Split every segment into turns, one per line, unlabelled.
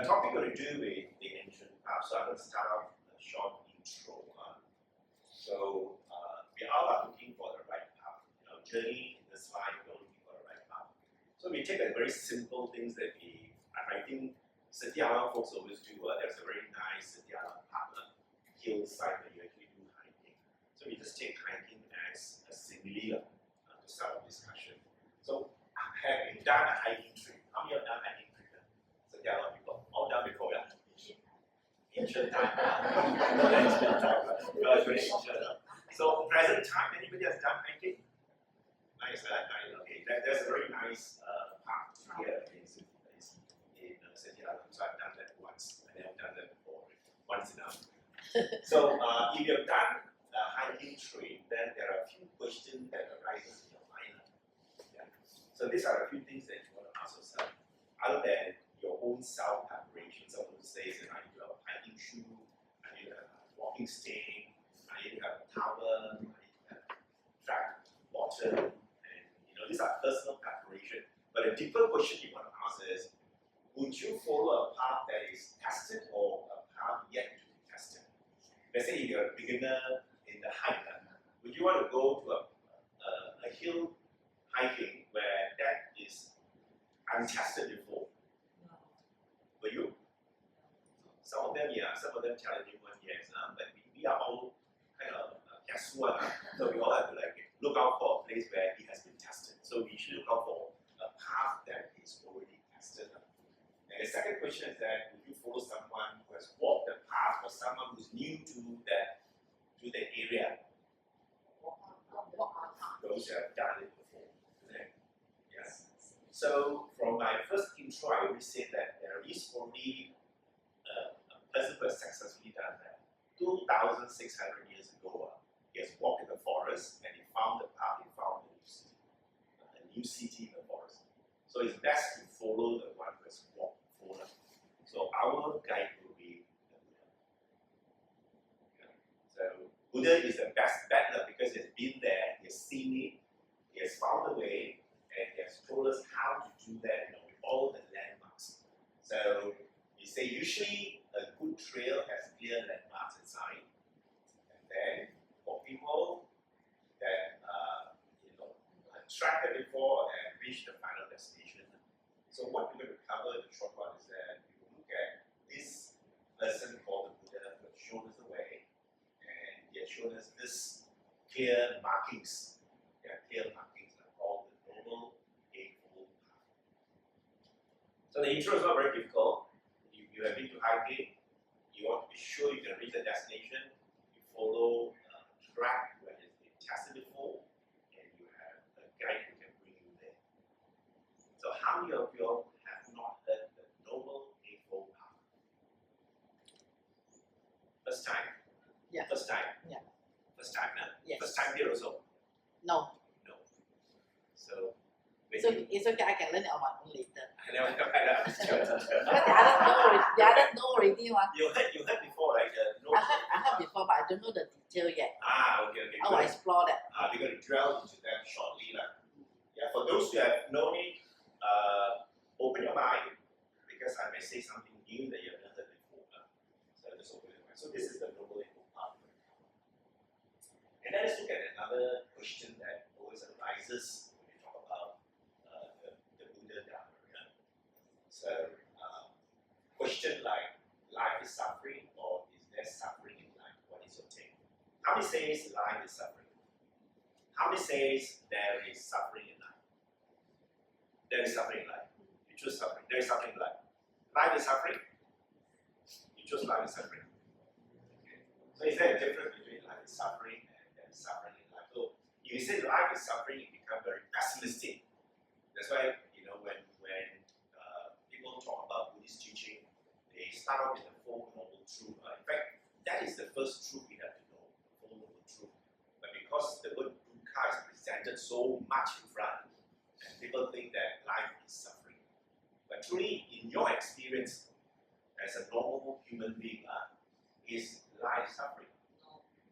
topic got to do with the ancient path. So I'm going to start off a short intro. So we all are looking for the right path. Journey in this life, we're looking for the right path. So we take the very simple things that I think Satipatthana folks always do. There's a very nice Satipatthana path, hillside where you actually do hiking. So we just take hiking as a simile to start a discussion. So have you done a hiking trip? How many have done a hiking trip? So there are a lot of people all done before, yeah? Ancient time. No, that's ancient time. No, it's very ancient. So present time, anybody has done hiking? Nice, nice. Okay, there's a very nice path here in Sanditthiko. So I've done that once. I never done that before. Once enough. So if you have done a hiking trip, then there are a few questions that arises in your mind. Yeah. So these are a few things that you want to ask yourself, other than your own self preparation. Someone who says that I need to have a hiking shoe, I need to have a walking stick, I need to have a towel, I need to have track bottom, and these are personal preparation. But a deeper question you want to ask is, would you follow a path that is tested or a path yet to be tested? Let's say if you're a beginner in the hike, would you want to go to a hill hiking where that is untested before?
No.
For you? Some of them, yeah, some of them challenging one, yes. But we are all kind of casual, so we all have to look out for a place where it has been tested. So we should look out for a path that is already tested. And the second question is that would you follow someone who has walked the path or someone who's new to the area? Those who have done it before. Yes. So from my first intro, I always say that there is only a person who has successfully done that. 2,600 years ago, he has walked in the forest and he found the path, he found a new city in the forest. So it's best to follow the one who has walked before. So our guide will be the Buddha. Okay. So Buddha is the best bet because he's been there, he's seen it, he has found the way, and he has told us how to do that with all the landmarks. So we say usually a good trail has clear landmarks inside. And then for people that have tracked it before and reached the final destination. So what we're going to cover in the short one is that we will look at this person called the Buddha who has shown us the way, and he has shown us this clear markings. There are clear markings that are called the Noble Eightfold Path. So the intro is not very difficult. If you have been to hiking, you want to be sure you can reach the destination. You follow a track where it's been tested before, and you have a guide who can bring you there. So how many of you all have not heard the Noble Eightfold Path? First time?
Yeah.
First time?
Yeah.
First time, no?
Yes.
First time here also?
No.
No. So,
So it's okay, I can learn it on my own later.
I never understood.
But the others know already one.
You heard before, right?
I heard before, but I don't know the detail yet.
Okay.
I will explore that.
We're going to drill into that shortly. Yeah, for those who have known it, open your mind, because I may say something new that you have never heard before. So just open your mind. So this is the Noble Eightfold Path. And let's look at another question that always arises when we talk about the Buddha Dhamma. Yeah? So, question like, life is suffering, or is there suffering in life? What is your take? How many says life is suffering? How many says there is suffering in life? There is suffering in life. You choose suffering. There is suffering in life. Life is suffering. You choose life is suffering. Okay. So is there a difference between life is suffering and there is suffering in life? So if you say life is suffering, you become very pessimistic. That's why when people talk about Buddhist teaching, they start off with the Four Noble Truths. In fact, that is the first truth we have to know, the Four Noble Truths. But because the word dukkha is presented so much in front, and people think that life is suffering. But truly, in your experience as a normal human being, is life suffering?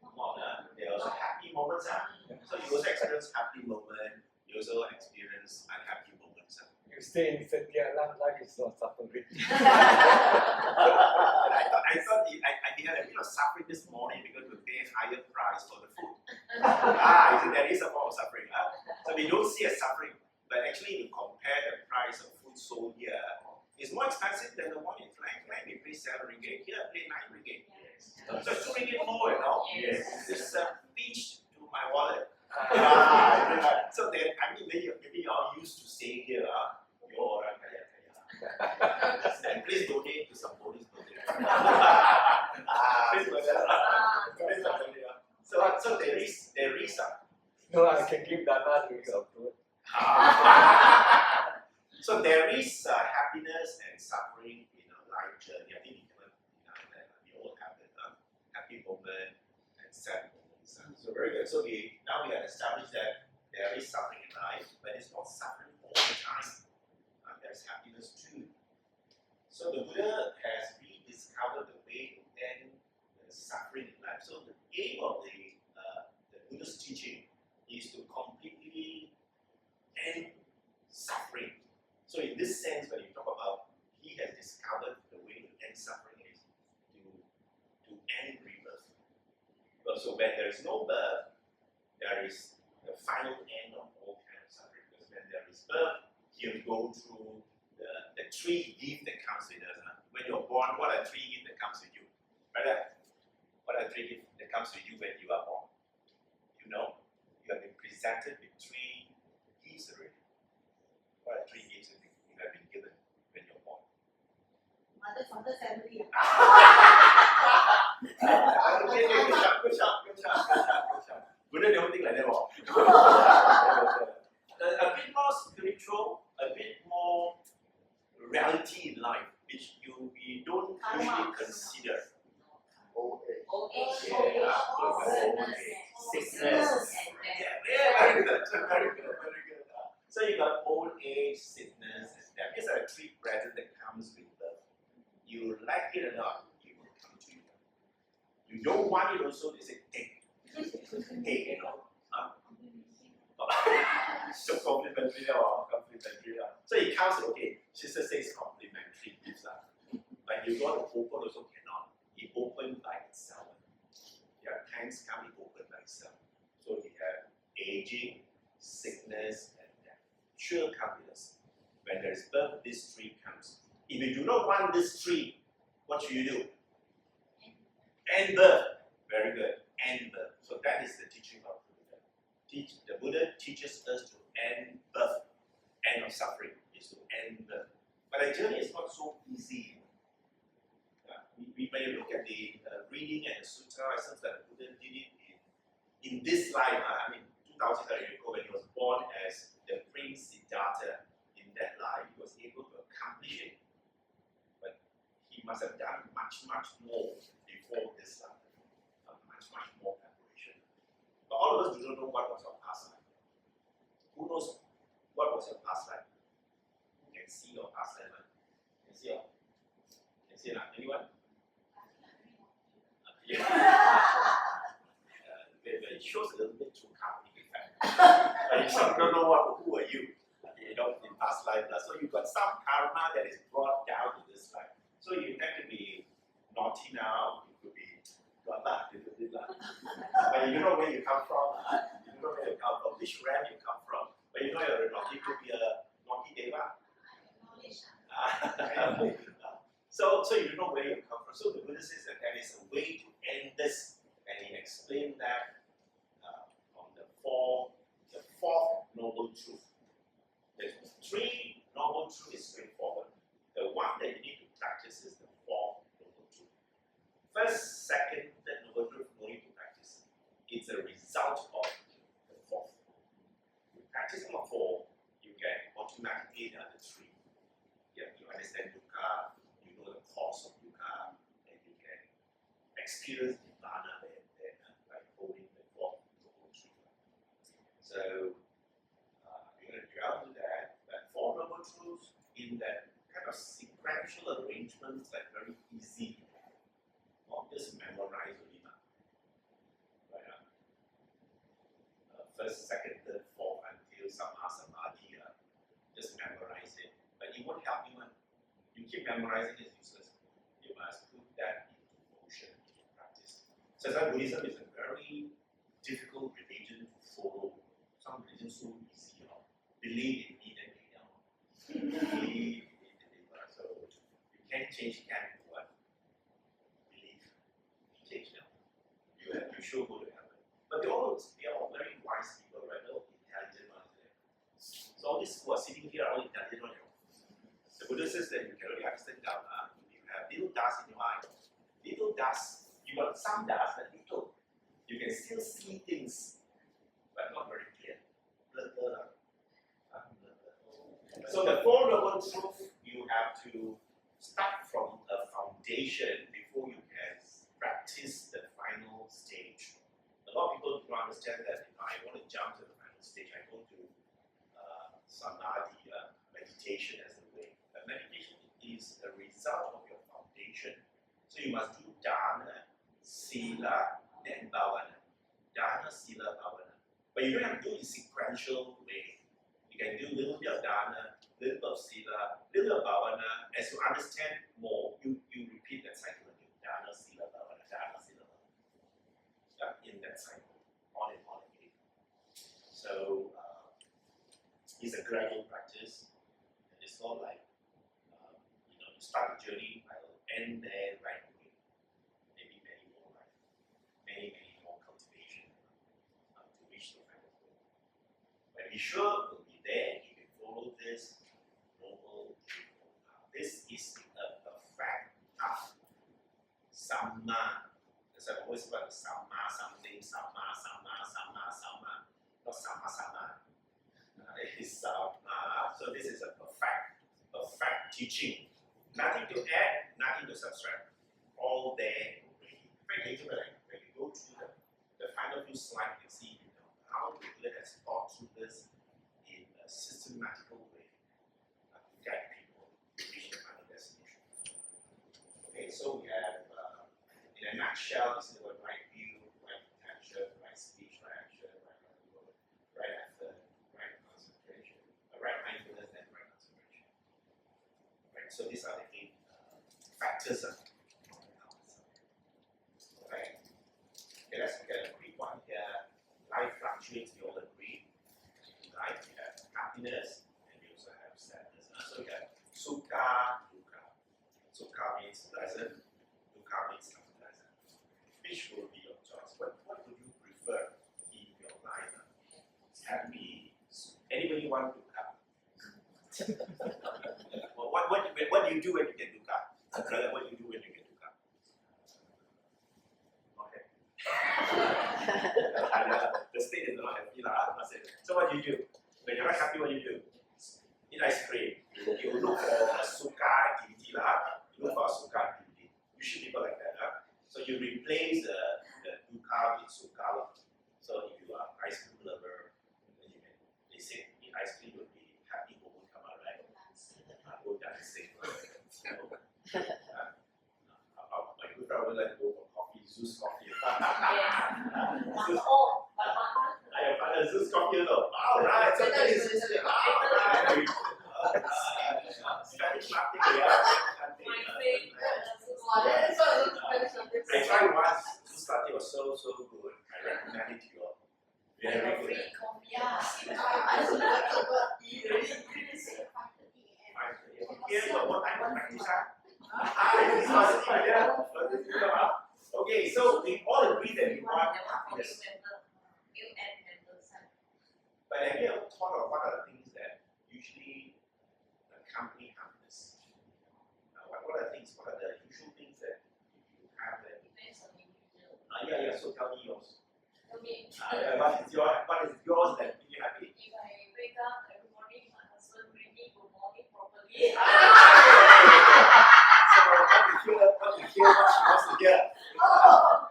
Come on, there are also happy moments. So you also experience happy moments, you also experience unhappy moments.
you stay in Satya, life is not suffering.
I thought I had a bit of suffering this morning because we pay higher price for the food. There is a form of suffering. So we don't see a suffering, but actually we compare the price of food sold here. It's more expensive than the one in Klang. We pay 7 ringgit. Here I pay 9 ringgit. So it's 2 ringgit more, you know. It's a pinch to my wallet. So then, I mean, maybe you're all used to staying here. You're all right. And please donate to some Buddhist project. So there is
No, I can give Dhamma to your food.
So there is happiness and suffering in a life journey. I think we all have the happy moment and sad moments. So very good. So now we have established that there is suffering in life, but it's not suffering all the time. There's happiness too. So the Buddha has rediscovered the way to end the suffering in life. So the aim of the Buddha's teaching is to completely end suffering. So in this sense, when you talk about he has discovered the way to end suffering is to end rebirth. So when there is no birth, there is the final end of all kinds of suffering. Because when there is birth, you go through the three gifts that comes with us. When you're born, what are three gifts that comes with you? Right? What are three gifts that comes with you when you are born? You know, you have been presented with three gifts already. What are three gifts that you have been given when you're born?
Mother, father, family.
Good job. Buddha don't think like that. A bit more spiritual, a bit more reality in life, which we don't usually consider.
Old age.
Sickness. Very good. So you got old age, sickness, and death. These are the three presents that comes with birth. You like it or not, it will come to you. You don't want it also, they say, take, you know. So complimentary or complimentary. So it comes, okay, sister says complimentary gifts. But you want to open also cannot. It opens by itself. Your hands come, it opens by itself. So we have aging, sickness, and death. Sure come with us. When there is birth, this tree comes. If you do not want this tree, what should you do? End birth. Very good. End birth. So that is the teaching of the Buddha. The Buddha teaches us to end birth. End of suffering is to end birth. But the journey is not so easy. When you look at the reading and the sutta, it seems that the Buddha did it in this life. 2000 years ago, when he was born as the Prince Siddhartha, in that life, he was able to accomplish it. But he must have done much more before this life. Much more preparation. But all of us do not know what was our past life. Who knows what was your past life? Who can see your past life? Can see it? Anyone? Yeah. But it shows a little bit too calming effect. But you don't know who are you, in past life. So you've got some karma that is brought down to this life. So you tend to be naughty now. You could be but you know where you come from. Which realm you come from. But you know you're naughty, could be a naughty deva. So you know where you come from. So the Buddha says that there is a way to end this, and he explained that on the fourth noble truth. The three noble truths is straightforward. The one that you need to practice is the fourth noble truth. First, second, third noble truth, no need to practice. It's a result of the fourth. You practice number 4, you get automatically the other 3. Yeah, you understand dukkha, you know the cause of dukkha, and you can experience nirvana by holding the fourth noble truth. So you're going to drill into that. But 4 noble truths in that kind of sequential arrangements, like very easy. Just memorize only now. First, second, third, fourth, until Maha Satipatthana. just memorize it. But it won't help you. You keep memorizing is useless. You must put that into motion, into practice. So that Buddhism is a very difficult religion to follow. Some religions so easy, believe in me, then believe in the deliver. So you can't change, can't do what? Believe. You change now. You sure go to heaven. But they are all very wise people, right? They're all intelligent ones there. So all these who are sitting here are all intelligent ones. The Buddha says that you can only understand Dhamma if you have little dust in your mind. Little dust, you got some dust, but little. You can still see things, but not very clear. So the Four Noble Truths, you have to start from a foundation before you can practice the final stage. A lot of people don't understand that if I want to jump to the final stage, I go to Samädhi, meditation as a way. But meditation is a result of your foundation. So you must do Dhamma, Sila, then Bhavana. Dhamma, Sila, Bhavana. But you don't have to do it in sequential way. You can do a little bit of Dhamma, little bit of Sila, little bit of Bhavana. As you understand more, you repeat that cycle again. Dhamma, Sila, Bhavana, Dhamma, Sila, Bhavana. In that cycle, on and on again. So it's a gradual practice. And it's not like you start the journey, I will end there right away. Maybe many more, right? Many more cultivation to reach the final goal. But be sure we'll be there if you follow this Noble Eightfold Path. This is a perfect path. Samma. As I always about the Samma something, Samma, Samma, Samma, Samma. Not Samma, Samma. It is Samma. So this is a perfect teaching. Nothing to add, nothing to subtract. All there already. Very later, when you go through the final few slides, you can see how the Buddha has thought through this in a systematical way to guide people to reach the final destination. Okay, so we have, in a nutshell, this is about right view, right intention, right speech, right action, right effort, right concentration, right mindfulness, and right concentration. Right, so these are the 8 factors of right. Okay, let's look at a quick one here. Life fluctuates, we all agree. Life, we have happiness, and we also have sadness. So we have sukha, dukkha. Sukha means pleasant, dukkha means unpleasant. Which will be your choice? What would you prefer in your life? Happy? Anybody want dukkha? What do you do when you get dukkha? Brother, what do you do when you get dukkha? Okay. The state is not happy. So what do you do? When you're not happy, what do you do? Eat ice cream. You look for a sukha ginti. You look for a sukha ginti. Usually people like that. So you replace the dukkha with sukha. So if you are an ice cream lover, they say eat ice cream will be happy moment come out, right? Go dancing. My good friend would like to go for coffee, Zeus coffee. Zeus coffee though. Alright, so that is alright. I tried once. Zeus latte was so good. I recommend it to you all. Very good. Okay, so we all agree that we want happiness. But have you ever thought of what are the things that usually accompany happiness? What are the usual things that you have that? Yeah, so tell me yours. What is yours that make you happy?
If I wake up every morning, my husband bring me good morning properly.
So what to hear what she wants to hear.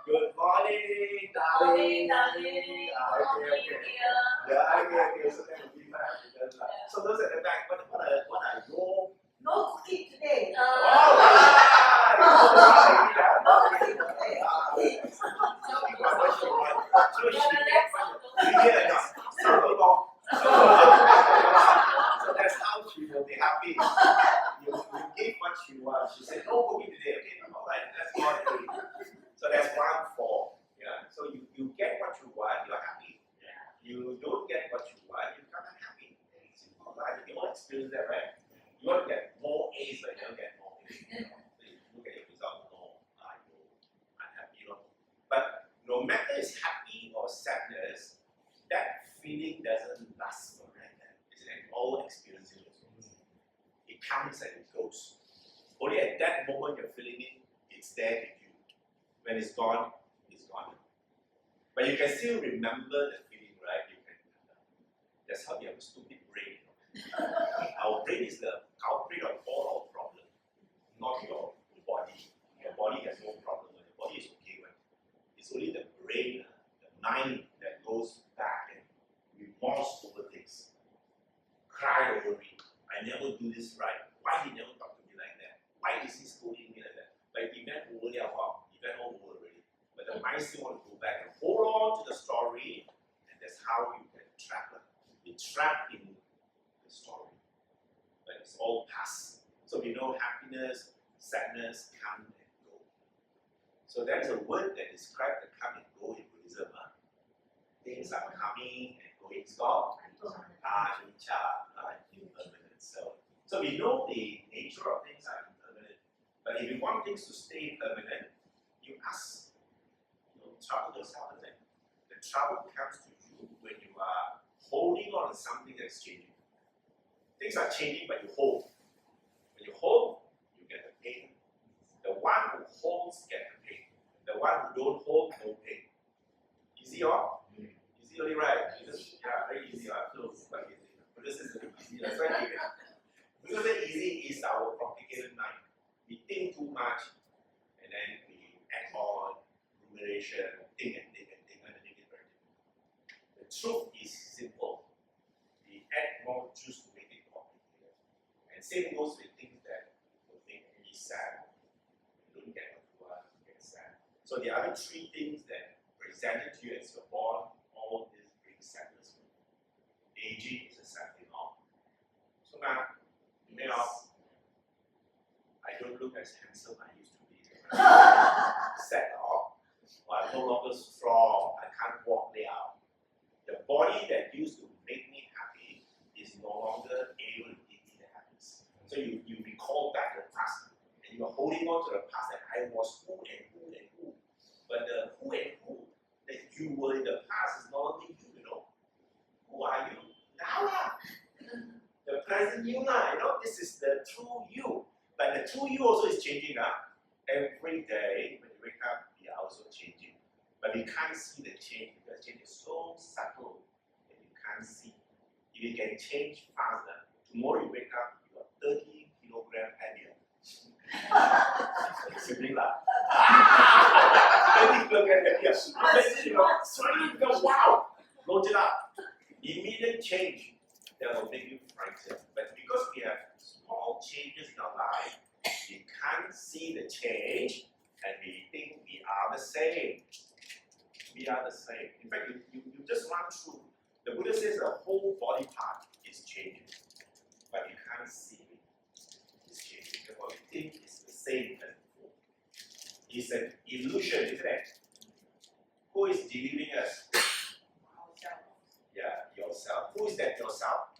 Good morning, darling.
Darling.
Okay. Yeah, okay. So that will be my happiness. So those at the back, what are your?
No cooking today. So that's how
experienced that, right? You want to get more A's, but you don't get more A's. So you look at your result, no, you're unhappy. But no matter it's happy or sadness, that feeling doesn't last forever. It's an all experiencing also. It comes and it goes. Only at that moment you're feeling it, it's there with you. When it's gone, it's gone. But you can still remember the feeling, right? You can remember. That's how you have a stupid brain. Our brain is the culprit of all our problems, not your body. Your body has no problem. Your body is okay. It's only the brain, the mind that goes back and remorse over things. Cry over it. I never do this right. Why he never talk to me like that? Why is he scolding me like that? But event over there, event over already. But the mind still want to go back and hold on to the story, and that's how you get trapped. Be trapped in the story. But it's all past. So we know happiness, sadness come and go. So there's a word that describes the come and go in Buddhism. Things are coming and going. It's called Paññã, impermanent. So we know the nature of things are impermanent. But if you want things to stay permanent, you ask, trouble does happen then. The trouble comes to you when you are holding on to something that's changing. Things are changing, but you hold. When you hold, you get the pain. The one who holds gets the pain. The one who don't hold, no pain. Easy, or? Easy, only right? Very easy. So quite easy. But this is easy. That's why because the easy is our complicated mind. We think too much, and then we act on rumination, think and think and think, and think it very difficult. The truth is simple. We add more juice to make it complicated. And same goes with things that will make me sad. You don't get what you want, you get sad. So the other three things that presented to you as you're born, all this brings sadness. Aging is a sad thing. So now, I don't look as handsome I used to be. Sad off. I'm no longer strong. I can't walk now. The body that used to make me happy is no longer able to give me the happiness. So you recall back the past, and you're holding on to the past that I was who and who and who. But the who and who that you were in the past is no longer you, Who are you? Now. The present you, this is the true you. But the true you also is changing. Every day when you wake up, we are also changing. But we can't see the change because change is so subtle that you can't see. If you can change faster, tomorrow you wake up, you are 30 kilograms heavier. Sibling lah. 30 kilograms heavier. Suddenly you go, wow, load it up. Immediate change that will make you frightened. But because we have small changes in our life, we can't see the change and we think we are the same. We are the same. In fact, you just run through. The Buddha says the whole body part is changing, but you can't see it. It's changing. Therefore, you think it's the same as before. It's an illusion, isn't it? Who is delivering us? Yeah, yourself. Who is that yourself?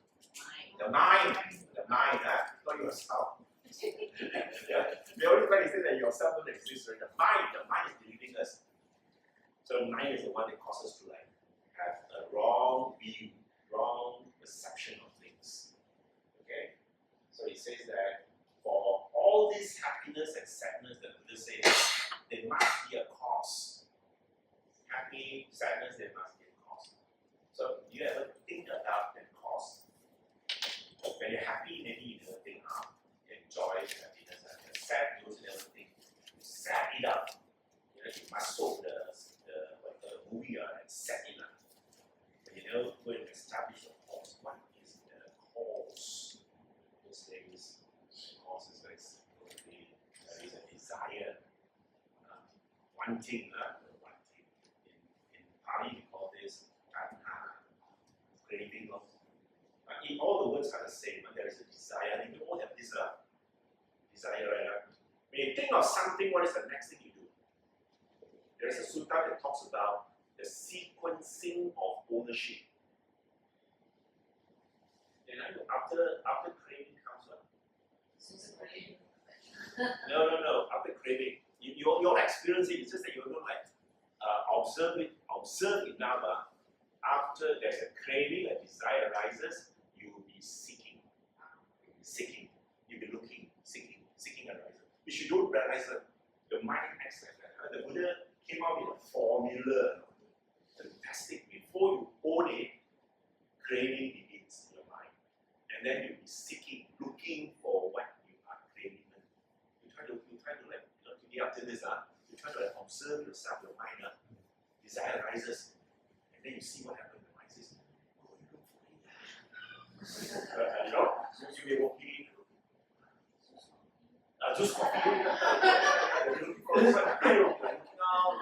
The mind. The mind, not yourself. We always try to say that yourself doesn't exist, right? The mind is delivering us. So the mind is the one that causes us to have a wrong view, wrong perception of things. Okay? So he says that for all this happiness and sadness, the Buddha says there must be a cause. Happy, sadness, there must be a cause. So do you ever think about that cause? When you're happy, maybe you never think, enjoy happiness. And when sad, you also never think. You set it up. You must soak the movie and set it up. But you never go and establish the cause. What is the cause? Those things, the cause is very simple. There is a desire, wanting. In Pali, we call this Paññã, craving. All the words are the same, and there is a desire. And you all have this desire, right? When you think of something, what is the next thing you do? There is a sutta that talks about the sequencing of ownership. And after after craving comes what? No. After craving, you'll experience it. It's just that you don't like observe it now. After there's a craving, a desire arises, you will be seeking. You'll be looking, seeking arises. If you don't realize that the mind acts like that. The Buddha came out with a formula. Fantastic. Before you own it, craving begins in your mind. And then you'll be seeking, looking for what you are craving. You try to like, today after this, you try to like observe yourself, your mind, desire arises. And then you see what happens. The mind says, oh, you look for it. You may walk in. Just coffee. Looking out,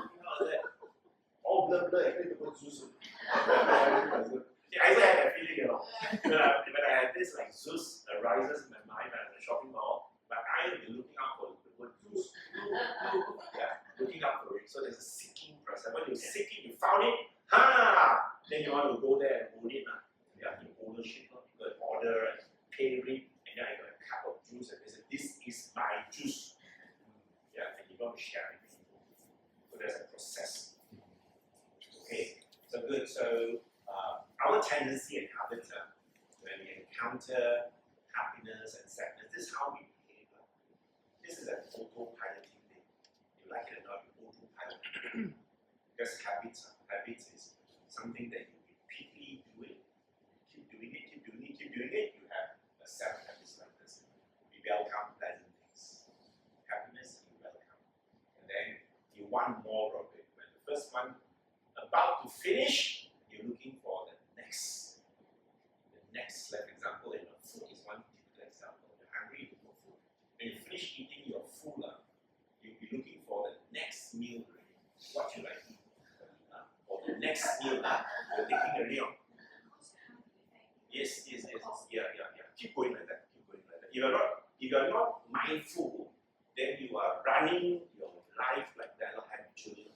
all blur, I go Zeus. I had that feeling, when I had this like Zeus arises in my mind at the shopping mall, but I am looking out for the word Zeus. Looking out for it. So there's a seeking process. When you seek it, you found it, then you want to go there and own it. You have the ownership, you got order and pay it, and then you got a cup of juice and they say, this is my juice. And you don't share it with people. So there's a process. Okay, so good. So our tendency and habit when we encounter happiness and sadness, this is how we behave. This is an autopiloting thing. You like it or not, you autopilot. Because habits is something that you repeatedly do it. Keep doing it, you have a set of habits like this. You welcome pleasant things. Happiness, you welcome. And then you want more of it. When the first one about to finish, you're looking for the next. Like example, food is one typical example. You're hungry, you look for food. When you finish eating your food, you'll be looking for the next meal. What should I eat? Or the next meal, you're thinking a meal. Yes. Yeah. Keep going like that. If you're not mindful, then you are running your life like that, habitually,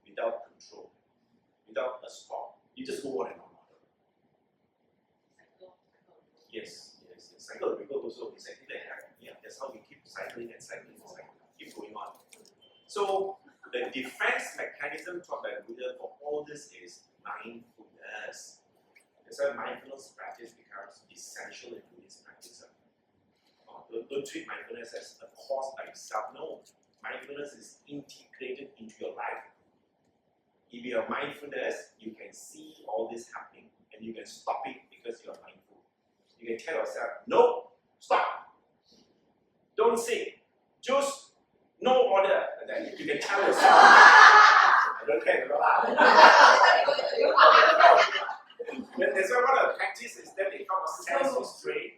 without control, without a stop. You just go on and on. Yes. Cycle people also exactly like that. Yeah, that's how we keep cycling, keep going on. So the defense mechanism taught by Buddha for all this is mindfulness. That's why mindfulness practice becomes essential in Buddhist practice. Don't treat mindfulness as a course by itself. No, mindfulness is integrated into your life. If you are mindfulness, you can see all this happening and you can stop it because you are mindful. You can tell yourself, no, stop, don't say, just no order. And then you can tell yourself, I don't care, That's why one of the practice is that they call sense restraint.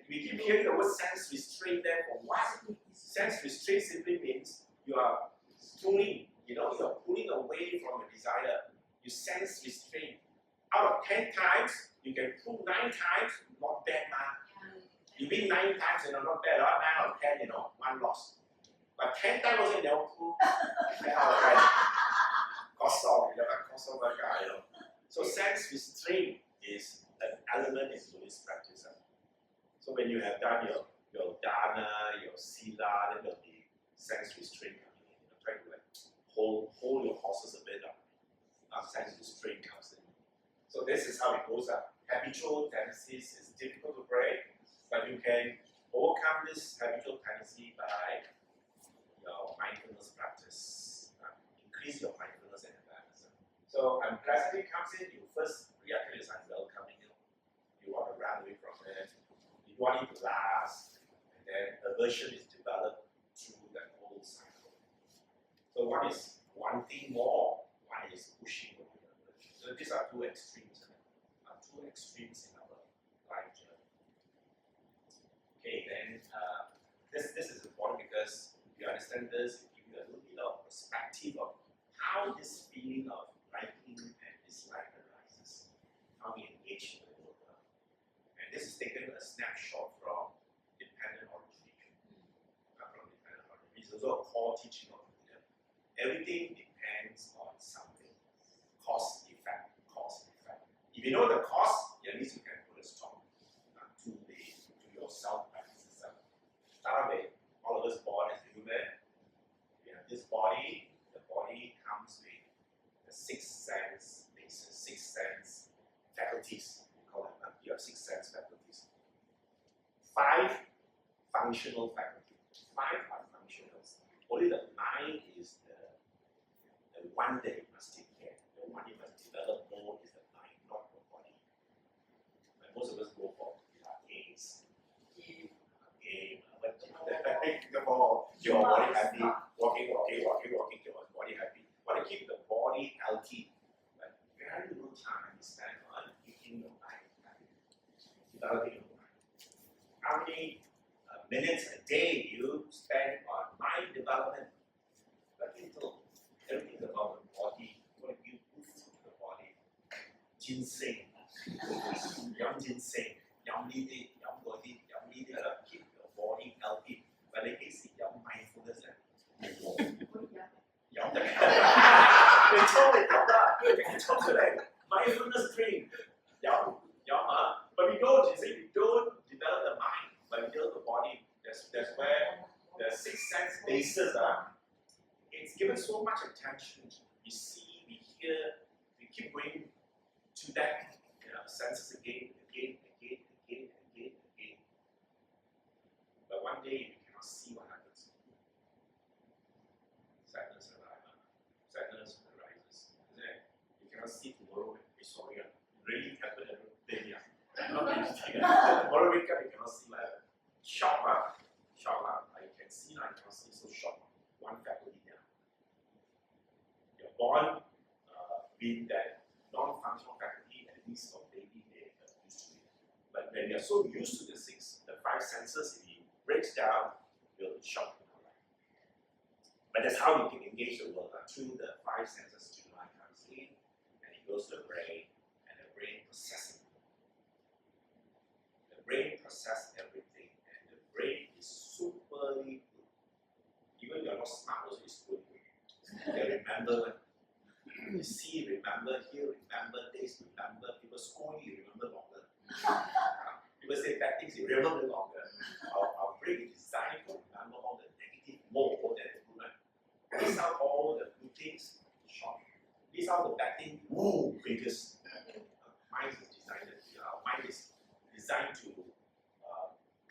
We keep hearing the word sense restraint there for what? Sense restraint simply means you are pulling, you are pulling away from a desire. You sense restraint. Out of 10 times, you can pull 9 times, not bad, man. You win 9 times, not bad, 9 out of 10, one loss. But 10 times also, you never pull 10 out of 10. Cost off, So sense restraint is an element in Buddhist practice. So when you have done your dana, your sila, then there'll be sense restraint coming in. Try to hold your horses a bit up. Sense restraint comes in. So this is how it goes up. Habitual tendencies is difficult to break, but you can overcome this habitual tendency by your mindfulness practice. Increase your mindfulness and awareness. So unpleasantly comes in, you first react to this as welcoming it. You want to run away from it. You want it to last, and then aversion is developed through that whole cycle. So one is wanting more, one is pushing away aversion. So these are two extremes. In our life journey. Okay, then this is important because if you understand this, it gives you a little bit of perspective of how this feeling of liking and dislike arises, how we engage in the world. And this is taken a snapshot from dependent origination. It's also a core teaching of Buddha. Everything depends on something. Cause, effect. If you know the cause, at least you can put a stop to 5 functional faculties. 5 are functionals. Only the mind is the one that you must take care. The one you must develop more is the mind, not the body. And most of us go for games. Game, but keep your body happy, walking, keep your body happy. Want to keep the body healthy. But very little time is spent on keeping your mind happy, developing your mind. How many minutes a day you spend on mind development? Very little. Everything about the body. What you put into the body? Ginseng, ginseng, lidi, body, keep your body healthy. But they can see mindfulness. They told me mindfulness training. But we don't develop the mind, but we develop the body. That's where the 6 sense bases are. It's given so much attention. We see, we hear, we keep going to that senses again. But one day you cannot see what happens. Sadness arises, isn't it? You cannot see tomorrow. Sorry, really happened every day. Tomorrow wake up, you cannot see like shock. You can see, I cannot see, so shock. One faculty there. You're born with that non-functional faculty, at least for baby, they are used to it. But when you're so used to the 5 senses, if it breaks down, you'll shock. But that's how you can engage the world through the 5 senses. To mind comes in, and it goes to the brain, and the brain processes. The brain processes everything, and the brain is superly good. Even you're not smart, also is good. They remember. You see, remember, hear, remember, taste, remember. People scold you, remember longer. People say bad things, you remember longer. Our brain is designed to remember all the negative more than the good one. These are all the good things, short. These are the bad things, biggest. Mind is designed to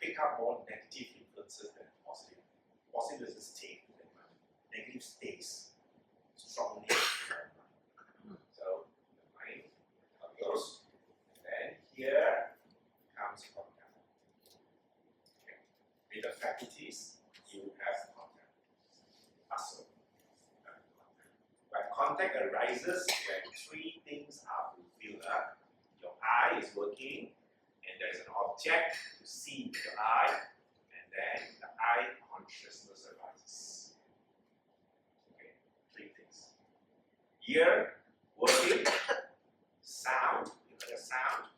pick up more negative influences than positive. Positive is a state, negative stays strongly. So the mind goes, and then here comes contact. Okay. With the faculties, you have contact. Muscle. When contact arises, when 3 things are fulfilled. Your eye is working, and there is an object to see with your eye, and then the eye consciousness arises. Okay, 3 things. Ear working, sound, you hear the sound,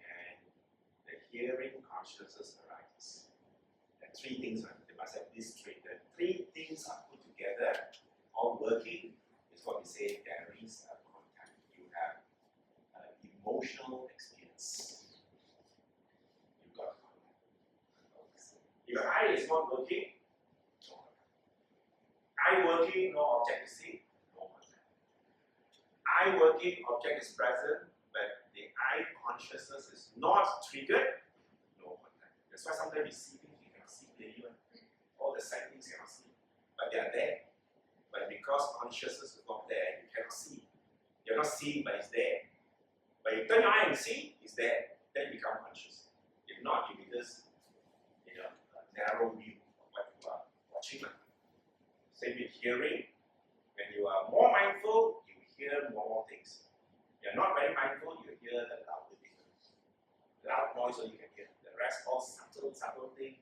and the hearing consciousness arises. And 3 things they must have this trait. The 3 things are put together, all working, is what we say there is a contact. You have emotional experience. You've got contact. If your eye is not working, no contact. Eye working, no object to see, no contact. Eye working, object is present, but the eye consciousness is not triggered, no contact. That's why sometimes we see things we cannot see clearly. All the sight things you cannot see, but they are there. But because consciousness is not there, you cannot see. You're not seeing, but it's there. But you turn your eye and see, it's there. Then you become conscious. If not, you will just, narrow view of what you are watching. Same with hearing. When you are more mindful, you hear more things. You're not very mindful, you hear the louder things. Loud noise, so you can hear. The rest all subtle thing.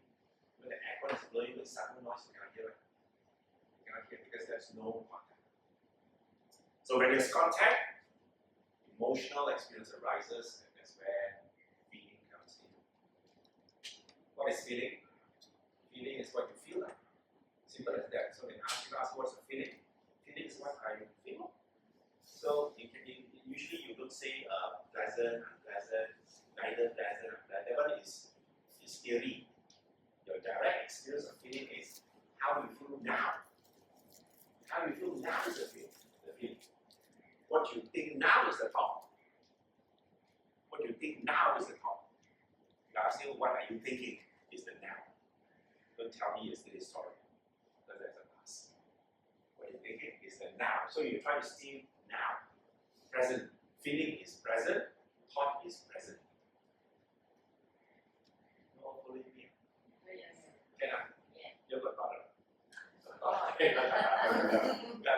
When the aircon is blowing with subtle noise, you cannot hear it. You cannot hear because there's no contact. So when there's contact, emotional experience arises, and that's where feeling comes in. What is feeling? Feeling is what you feel like. Simple as that. So when you ask what's a feeling, feeling is what I feel. So usually you don't say pleasant, unpleasant, neither pleasant, unpleasant. That one is theory. Your direct experience of feeling is how you feel now. How you feel now is the feeling. What you think now is the thought. What you think now is the thought. You ask you, what are you thinking? is the now. Don't tell me yesterday's story. Because that's the past. What you're thinking is the now. So you try to steal now. Present. Feeling is present. Thought is present. No, believe me. Can I? You got thought, right?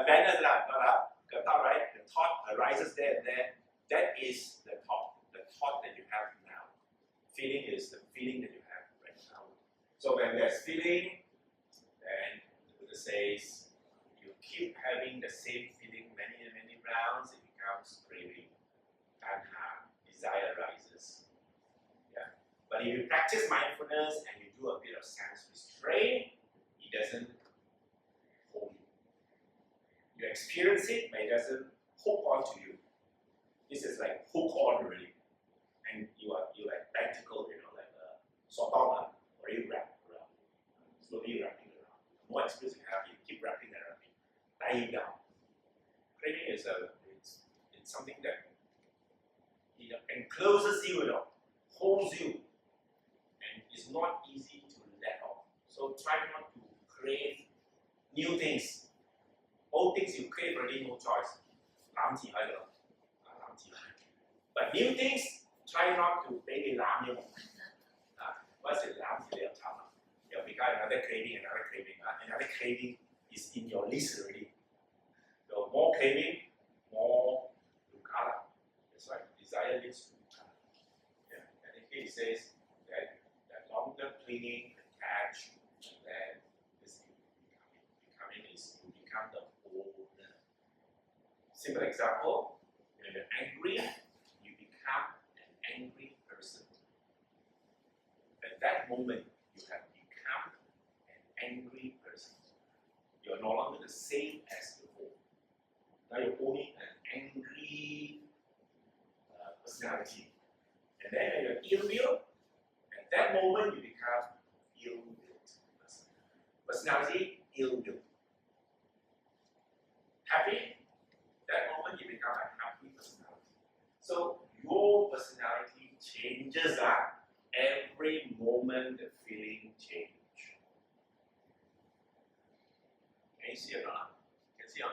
Manners, got thought, right? The thought arises there and there. That is the thought that you have now. Feeling is the feeling that you have right now. So when there's feeling, then the Buddha says, you keep having the same feeling many rounds, it becomes craving, tanha, desire rises. Yeah. But if you practice mindfulness and you do a bit of sense restraint, it doesn't hold you. You experience it, but it doesn't hook onto you. This is like hook on already. And you like tentacle, like a sotong, or you wrap around. Slowly wrapping around. The more experience you have, you keep wrapping and wrapping. Tying down. Craving is it's something that encloses you, holds you, and it's not easy to let off. So try not to crave new things. Old things you crave already, no choice. But new things, try not to make it lam you. Once it lams you, you'll become another craving. Another craving is in your list already. So more craving, more dukkha. That's right. Desire leads to dukkha. Yeah. And here it says that longer clinging, attached, then this becoming is you become the owner. Simple example, when you're angry, you become an angry person. At that moment, you have become an angry person. You're no longer the same as before. Now you're owning an angry personality. And then when you're ill-willed, at that moment you become ill-willed person. Personality, ill-willed. Happy, that moment you become a happy personality. So your personality changes every moment the feeling changes. Can you see it or not? Can you see it?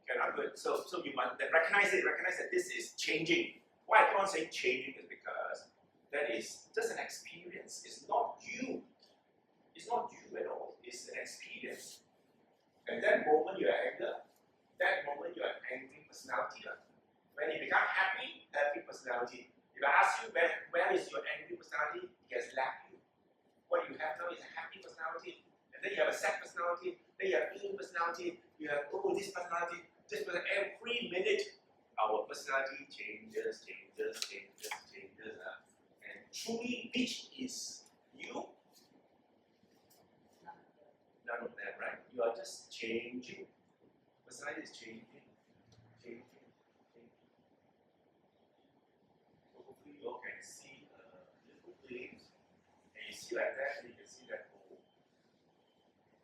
Okay, good. So you must recognize that this is changing. Why I keep on saying changing is because that is just an experience. It's not you. It's not you at all. It's an experience. And that moment you are anger, that moment you are angry personality. When you become happy personality. If I ask you where is your angry personality, it has left you. What you have now is a happy personality. And then you have a sad personality, then you have ill personality, you have this personality, this person. Every minute, our personality changes. And truly, which is you? None of that, right? You are just changing. Personality is changing. So hopefully you all can see little things, and you see like that, and you can see that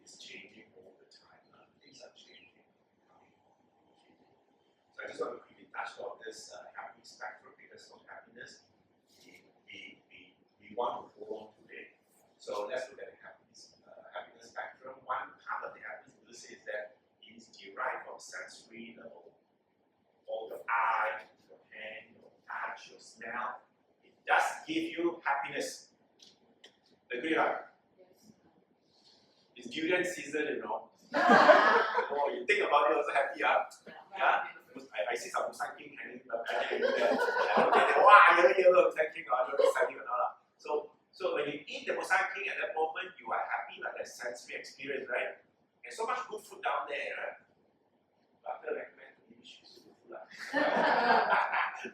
it's changing all the time. Things are changing. So I just want to quickly touch on this happy spectrum, because of happiness we want to hold on to it. So let's look at the happiness spectrum. One part of the happiness we say is that it is derived from sensory level. All your eye, your hand, your touch, your smell. It does give you happiness. Agree, right? It's durian season, Oh, you think about it, also happy, I see some Musang King hanging there. Wow, yellow Musang King, I don't know Musang King or not. So when you eat the Musang King at that moment, you are happy, like that sensory experience, right? There's so much good food down there, right? After recommend maybe you should good food.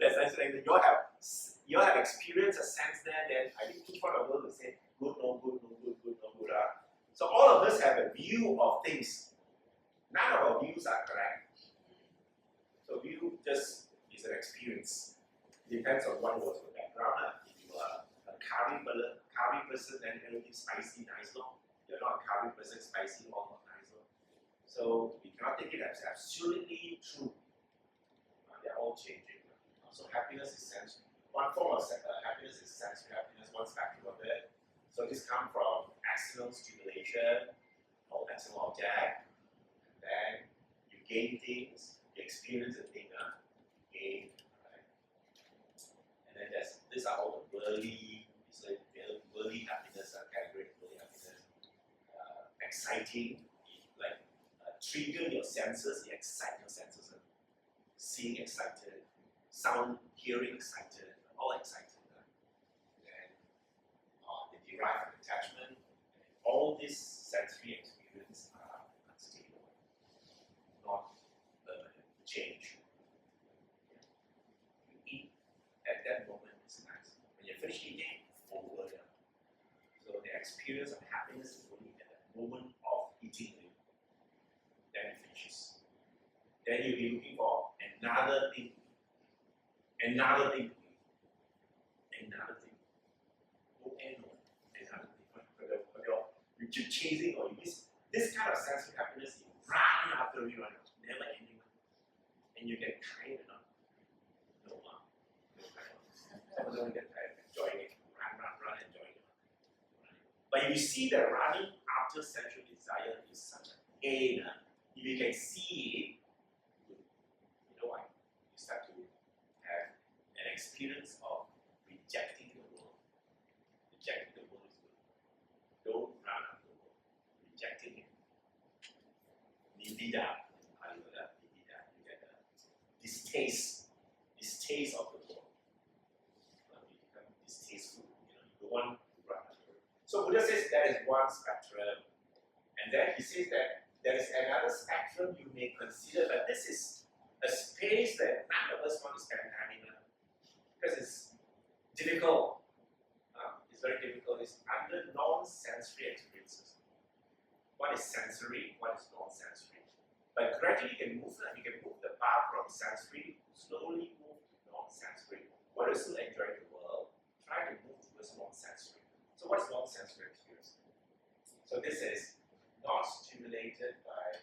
That's actually you all have experienced a sense there. Then I think each one of those will say good, no good, no good, good, no good. So all of us have a view of things. None of our views are correct. So view just is an experience. It depends on what was your background. If you are a curry person, then everything spicy, nice. You're not a curry person, spicy, all not nice. So we cannot take it as absolutely true. They're all changing. So happiness is sensory. One form of happiness is sensory happiness. One spectrum of it this comes from external stimulation or external object. Then you gain things, you experience a thing, gain, right? And then these are all the worldly happiness category, worldly happiness, exciting, like trigger your senses, you excite your senses, seeing excited, sound, hearing excited, all excited. And they derive from attachment. All these sensory experience are unstable, not change. You eat at that moment is nice. When you finish eating, over. So the experience of happiness is only at the moment of eating. Then it finishes. Then you'll be looking for another thing. Another thing. Another thing. Oh, no. Another thing. You keep chasing or you miss. This kind of sense of happiness, you run after you run, never ending. And you get tired enough. No, some of them get tired of enjoying it. Run, enjoying it. But if you see that running after sensual desire is such a pain, if you can see it, you know what? You start to have an experience of rejecting the world. Rejecting the world is good. Don't run after the world. Rejecting it. Nidida. You get a distaste of the world. You become distasteful. You don't want to run after it. So Buddha says that is one spectrum. And then he says that there is another spectrum you may consider, but this is a space that none of us want to spend time in because it's difficult. It's very difficult. It's under non-sensory experiences. What is sensory? What is non-sensory? But gradually you can move the bar from sensory, slowly move to non-sensory. What is still enjoying the world? Try to move towards non-sensory. So what is non-sensory experience? So this is not stimulated by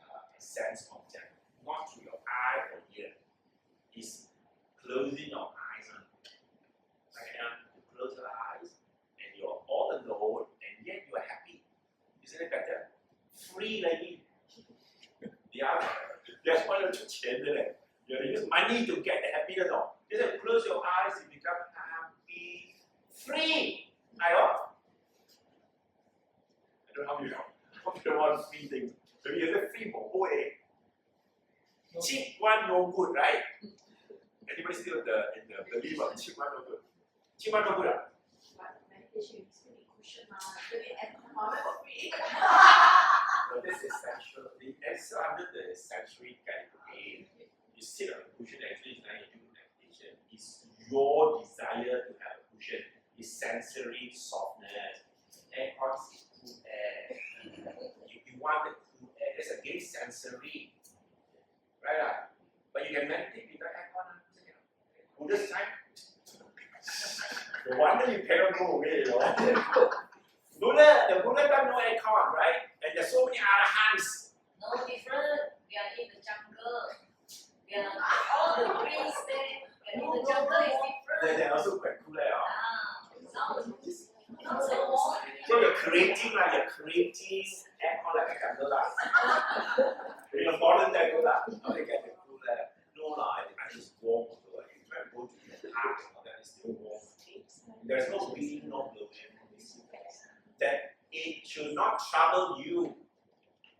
a sense object, not through your eye or ear. It's closing your eyes on. Like you close your eyes and you're all alone and yet you are happy. Isn't it better? Free lady. There's one of the钱的嘞. You use money to get the happiness. No. Just close your eyes, you become happy, free. I don't know how you know. You want free things. Maybe you get free for cheap one no good, right? Anybody still in the belief of cheap one no good? Cheap one no good.
Meditation is really cushion really alcohol for free.
So this is sensual. It's under the sensory category. You sit on a cushion, actually, now you do meditation. It's your desire to have a cushion. It's sensory softness. Aircon is cool air. You want the cool air. That's again sensory. Right? But you can meditate without aircon. Buddhist time. No wonder you cannot go away. The Buddha time no aircon, right? And there's so many arahants.
No different. We are in the jungle. We are all the trees there. And in the jungle is different.
They're also quite cool air.
Not so warm.
So you're creating aircon like a candle. In a modern jungle, how they get the cool air? No, I just warm. You try to go to the park, that is still warm. There's no wind, no blowing. That it should not trouble you.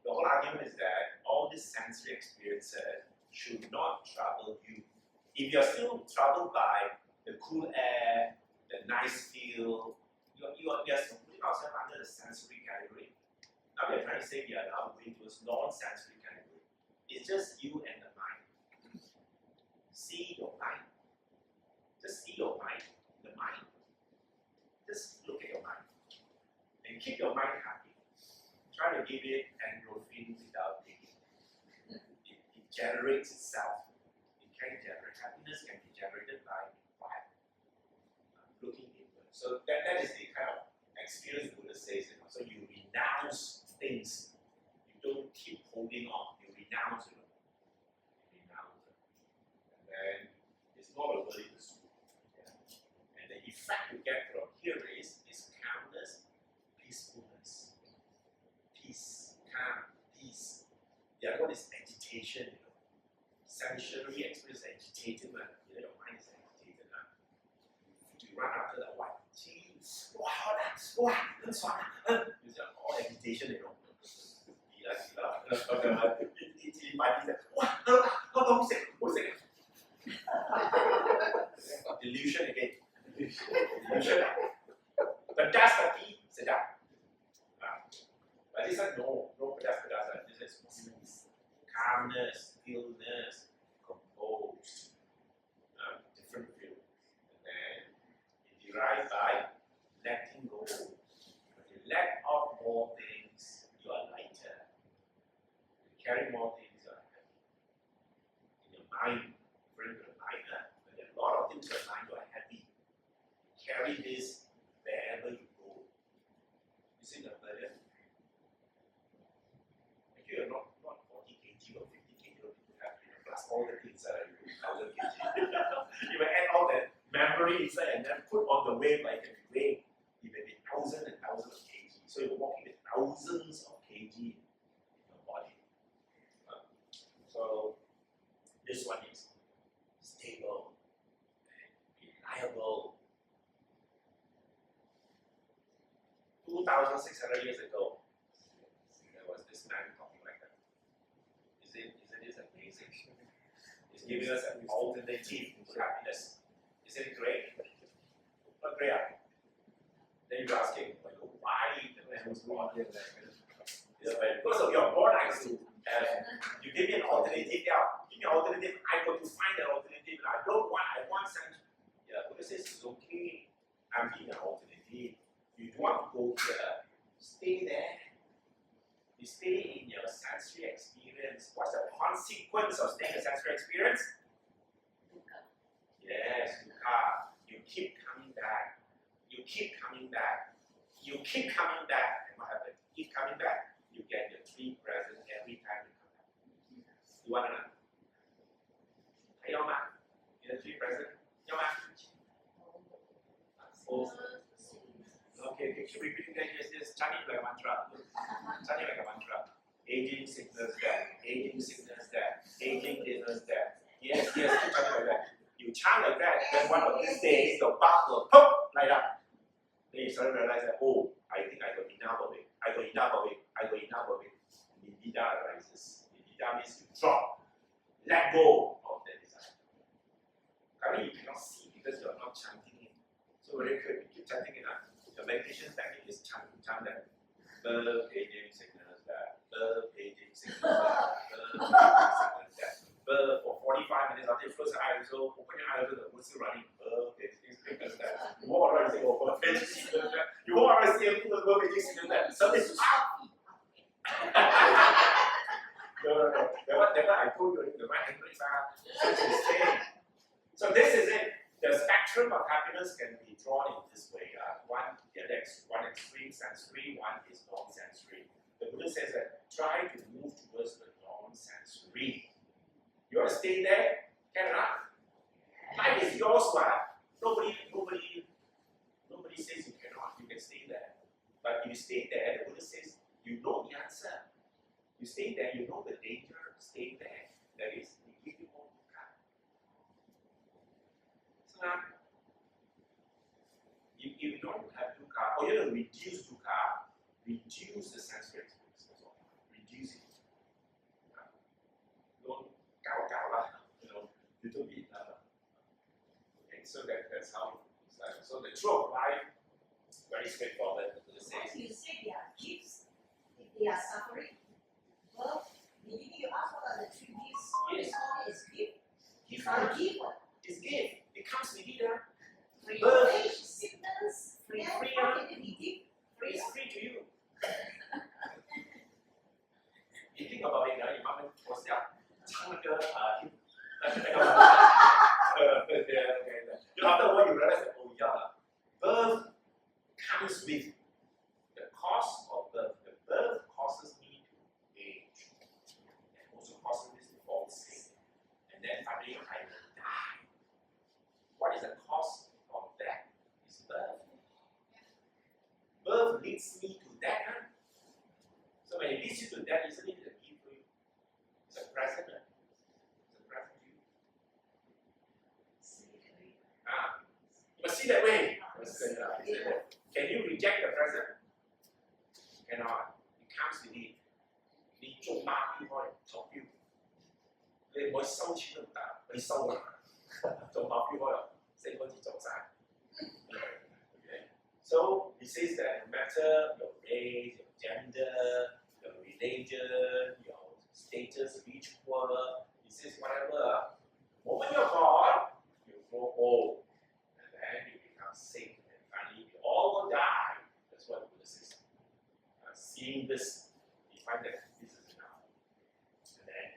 The whole argument is that all these sensory experiences should not trouble you. If you're still troubled by the cool air, the nice feel, we are still putting ourselves under the sensory category. Now we are trying to say we are now going towards non-sensory category. It's just you and the mind. See your mind. Just see your mind. The mind. Just look at your mind. And keep your mind happy. Try to give it endorphin without thinking. It generates itself. It can generate happiness, can be generated by looking inward. So that is the kind of experience Buddha says. So you renounce things. You don't keep holding on. You renounce it. And then it's not a worthy pursuit. And the effect you get from here is calmness, 哇，哇，很爽啊，就这样 all agitation，你懂？一买啲哇，好食，好食。Delusion again. Delusion. Pedas tapi sedap. But this one no pedas. This is peace, calmness, stillness, composed. Different view. And then it derives by letting go. When you let off more things, you are lighter. You carry more things, you are happy. In your mind, bring your mind up. When there are a lot of things in your mind, you are happy. Carry this wherever you go. You see the burden? Actually, you're not 40 kg or 50 kg plus all the things that are 1,000 kg. You will add all the memory inside and then put on the weight like a weight. You may be thousands and thousands of kg. So you're walking with thousands of kg in your body. So this one is stable and reliable. 2,600 years ago, there was this man talking like that. Isn't this amazing? It's giving us an alternative to happiness. Isn't it great? Not great. Then you're asking, why the man was born? Because of your born eyes, you give me an alternative. Yeah, give me an alternative. I got to find an alternative. I want something. Yeah, Buddha says it's okay. I'm giving an alternative. You don't want to go here, stay there. You stay in your sensory experience. What's the consequence of staying in a sensory experience? Yes, you keep coming back. You keep coming back. You keep coming back. And what happens? Keep coming back. You get your three present every time you come back. You want to know? You the three present? Okay, keep repeating that. Yes, chanting like a mantra. Chanting like a mantra. Aging, sickness, death. Aging, sickness, death. Aging, sickness, death. Yes, keep chanting like that. You chant like that, then one of these days your butt will pop like that. Then you suddenly realize that, oh, I think I got enough of it. Nidida arises. Nidida means you drop. Let go of the desire. Currently you cannot see because you're not chanting it. So very quick, you keep chanting it. The meditation technique is chant that. Birth, aging, sickness, death. Birth, aging, sickness, death. Birth, aging, sickness, death. Birth for 45 minutes after you close your eyes, so open your eyes, the words still running. Birth, aging, sickness, death. You walk around and say, oh, birth, aging, sickness, death. You walk around and say, oh, birth, aging, sickness, death. Something is No. That one I told you, the right hand is such a same. So this is it. The spectrum of happiness can be drawn in this way. One extreme sensory, one is non-sensory. The Buddha says that try to move towards the non-sensory. You want to stay there? Cannot. Life is yours, what? Nobody says you cannot. You can stay there. But if you stay there, the Buddha says you know the answer. You stay there, you know the danger. Stay there. That is, you give you more dukkha. So now, if you don't have dukkha, or you don't reduce dukkha, reduce the sensory experience. That's all. Reduce it. Don't little bit. Okay, so that's how it's like. So the truth of life, very straightforward.
As you say they are gifts, if they are suffering, well, beginning you ask what are the three gifts?
Yes.
All is gift.
Give
Are gift what?
It's gift. It comes with it.
Free
Birth.
age, sickness,
Free,
death,
free,
how can it be gift?
It's free to you. You think about it, you might was that after what you realize that, oh yeah, birth comes with the cost of birth. The birth causes me to age. And also causes me to fall sick. And then finally I will die. What is the cost of that? Is birth. Birth leads me to death. So when it leads you to death, isn't it a gift for you? It's a present. It's a present to you. You must see that way. Can you reject the present? Cannot. It comes with it. 你做馬標可以投標，你唔可以收錢都唔得，你收啊！做馬標可以4個字做晒。Okay. So it says that no matter your race, your gender, your religion, your status, rich, poor, it says whatever. Moment you're born, you grow old, and then you become sick, and finally we all will die. That's what Buddha says. Seeing this, you find that this is enough. And then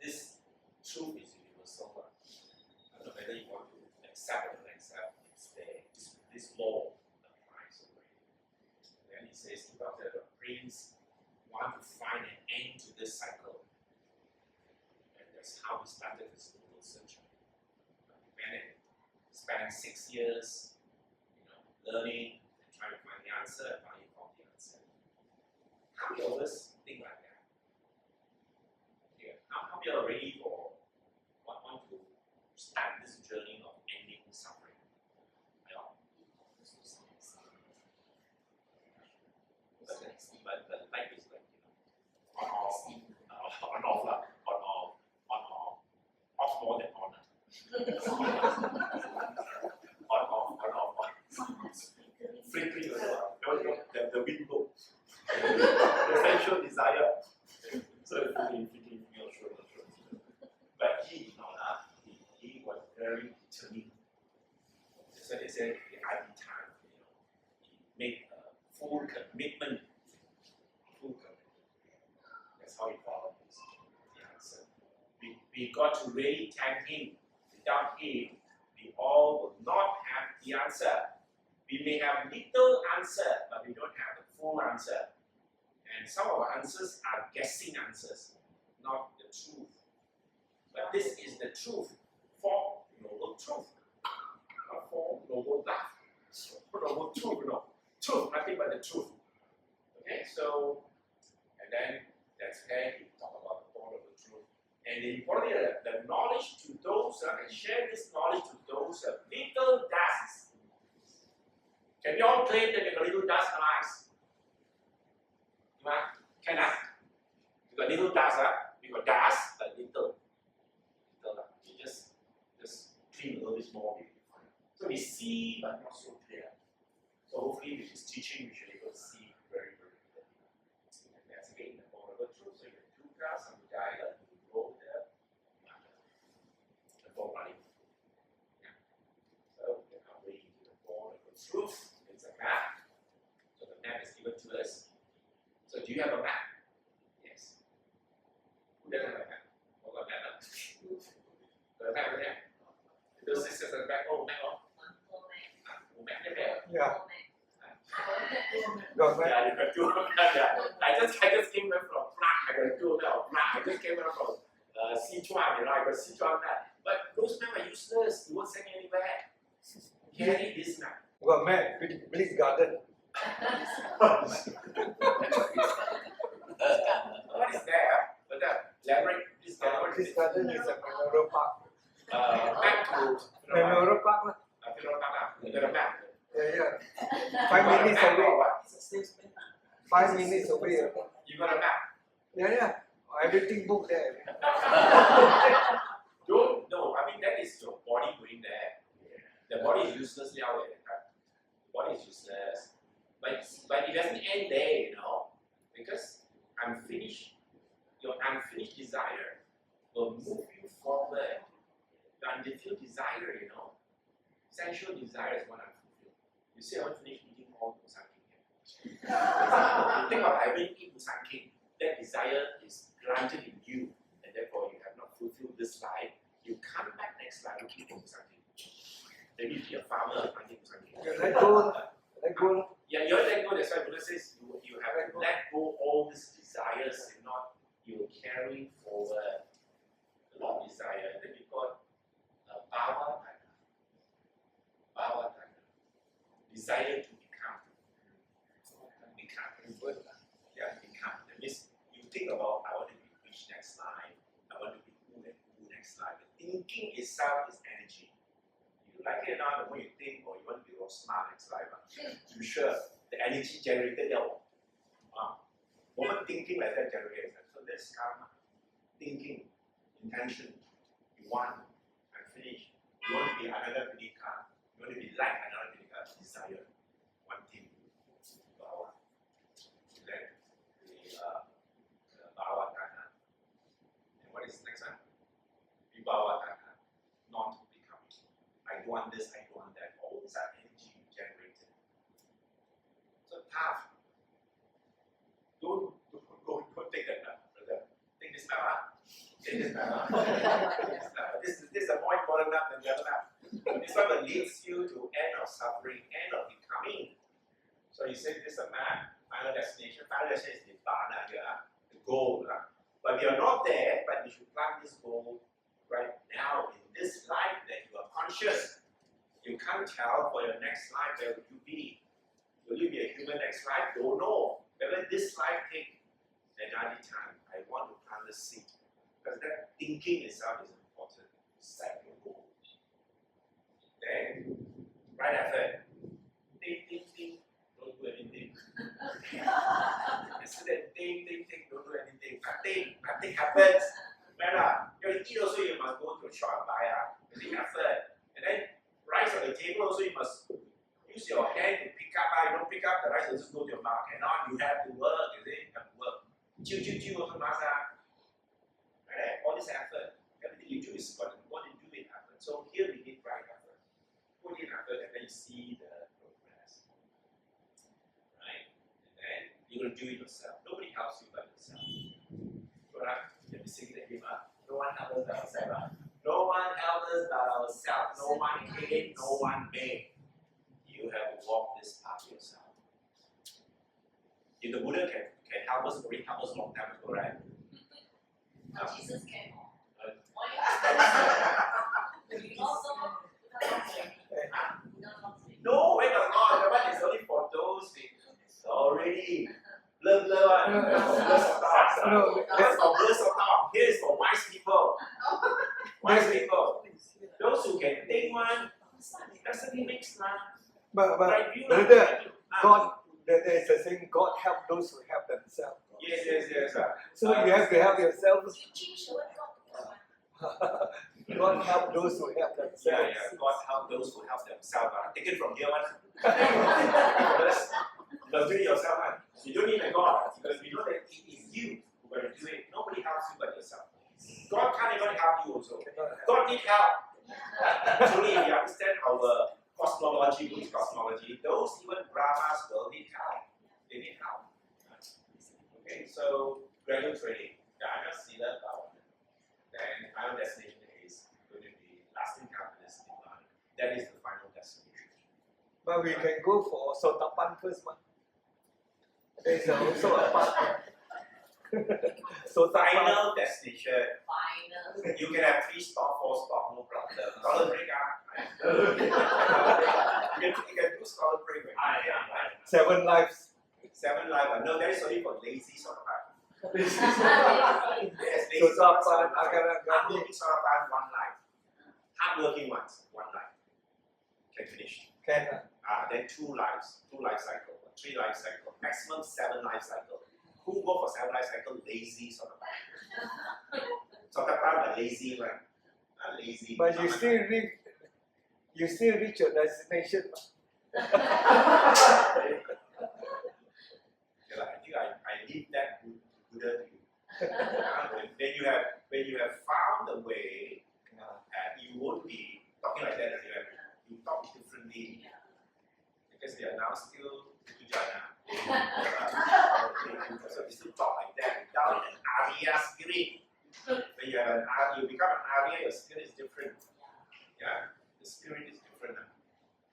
this truth is universal. I don't know whether you want to accept or not accept, it's there. This law applies already. And then he says about the prince want to find an end to this cycle. And that's how he started his noble search. He spent 6 years, learning and trying to find the answer, and finally found the answer. How many of us think like that? Yeah. How many are ready for want to start this journey of ending suffering? Yeah. But life is like, on off more than on. Flickering the wind blow. The sensual desire. So flickering, sure. But he was very determined. So they said the ID time, he made a full commitment. That's how he followed the answer. We got to really thank him. Without him, we all would not have the answer. We may have little answer, but we don't have the full answer. And some of our answers are guessing answers, not the truth. But this is the truth for noble truth, not for noble life. For noble truth, truth, nothing but the truth. Okay, so, and then that's where he talk about the point of the truth. And importantly, the knowledge to those, and share this knowledge to those little dusts. Can you all claim that you got little dust in eyes? Cannot. You got little dust, you got dust, but little. You just clean a little bit more. So we see, but not so clear. So hopefully with this teaching, we should be able to see very, very clearly. And that's again the honorable truth. So you have two cars, some guy that you go there, the ball running. So we are waiting to the honorable truth. It's a map. So the map is given to us. So do you have a map? Yes. Who doesn't have a map? Who got a map? The map over there. Those sisters at the back. Oh, map. Map there.
Yeah. Got that?
Yeah, you got two of them. Yeah. I just came back from Prague. I got two of them. I just came back from Sichuan. I got Sichuan map. But those maps are useless. You won't send me anywhere. Carry this map.
Got mad. Bliss Garden.
What is there? But elaborate. This
Bliss Garden is a memorial park.
Back to
Memorial park lah.
You got a map.
Yeah. 5 minutes away. 5 minutes away.
You got a map.
Yeah. Everything booked there.
Don't no. I mean that is your body going there. The body is useless now. The body is useless. But it doesn't end there, because unfinished, your unfinished desire will move you forward. The undefilled desire, sensual desire is one unfulfilled. You say, I want to finish eating all Musang King. You think of having eaten Musang King, that desire is granted in you, and therefore you have not fulfilled this life. You come back next life to eat Musang King. Maybe be a farmer hunting Musang King.
Let go. Let go.
Yeah, you let go. That's why Buddha says you have to let go all these desires and not you carry forward a lot of desire. And then you got bhava tanha. Desire to become. Yeah, become. That means you think about I want to be rich next life. I want to be cool and cool next life. The thinking itself is energy. You like it or not, the more you think, or you want to be more smart next life, you sure the energy generated there. Moment thinking like that generates. So that's karma. Thinking, intention, you want, and finish. You want to be another Vidika. You want to be like another Vidika. Desire, one thing. Bhava. Then the Bhava Tanha. And what is the next one? Vibhava Tanha. Not becoming. I want this, I want that. All these are energy generated. So tough. Don't take that now, brother. Take this now. Take this now. This is a more important nap than the other nap. This one that leads you to end of suffering, end of becoming. So you say this is a map, final destination. Final destination is Nibbana here, the goal. But we are not there, but we should plant this goal right now in this life that you are conscious. You can't tell for your next life where will you be. Will you be a human next life? Don't know. Whether this life take another time, I want to plant the seed. Because that thinking itself is important. Set your goal. Then, right after, think, don't do anything. Instead of think, don't do anything. Nothing happens. Remember, you eat also, you must go to a shop and buy the effort. And then, rice on the table also, you must use your hand to pick up. You don't pick up, the rice will just go to your mouth. And now you have to work, you see? You have to work. Chew also, masa. Right? All this effort, everything you do is what you do in effort. So here we need right effort. Put in effort and then you see the progress. Right? And then you're going to do it yourself. Nobody helps you but yourself. Right? You have to sing the hymn. No one helps us but ourselves. No one helps us but ourselves. No one came, no one made. You have to walk this path yourself. If the Buddha can help us, already help us a long time ago, right?
Jesus came on.
No, wait a minute. That one is only for those who already love one. That's for bliss of thought. Here is for wise people. Wise people. Those who can think one, doesn't make sense.
But
Right view,
brother,
right view.
God, there is a saying, God help those who help themselves.
Yes.
So you have to help yourself.
You change the word God.
God help those who help themselves.
Yeah. God help those who help themselves. Take it from here one. You must do it yourself. You don't need a God because we know that it is you who are going to do it. Nobody helps you but yourself. God can't even help you also. God needs help. Truly, if you understand our cosmology, Buddhist cosmology, those even Brahmas will need help. They need help. Okay, so gradual training, Dhamma, Sila, Bhava. Then final destination is going to be lasting happiness, Diploma. That is the final destination.
But we can go for Sotapan first one. There is also a path. Sotapan.
Final destination.
Final.
You can have 3 stop, 4 stop, no problem. Toilet break, You can do toilet break.
7 lives.
7 life. No, that is only for lazy sort of Yes, lazy
Sotapan,
hardworking sort of 1 life. Hardworking ones, 1 life. Can finish.
Can.
Then 2 lives, 2 life cycle, 3 life cycle, maximum 7 life cycle. Who go for 7 life cycle? Lazy sort of Sort of but lazy one. Lazy.
But you still reach your destination.
I think I leave that Buddha to you. When you have found a way, you won't be talking like that. You talk differently because they are now still Pujana. So you still talk like that without an Ariya spirit. When you have you become an Ariya, your spirit is different. Yeah, the spirit is different.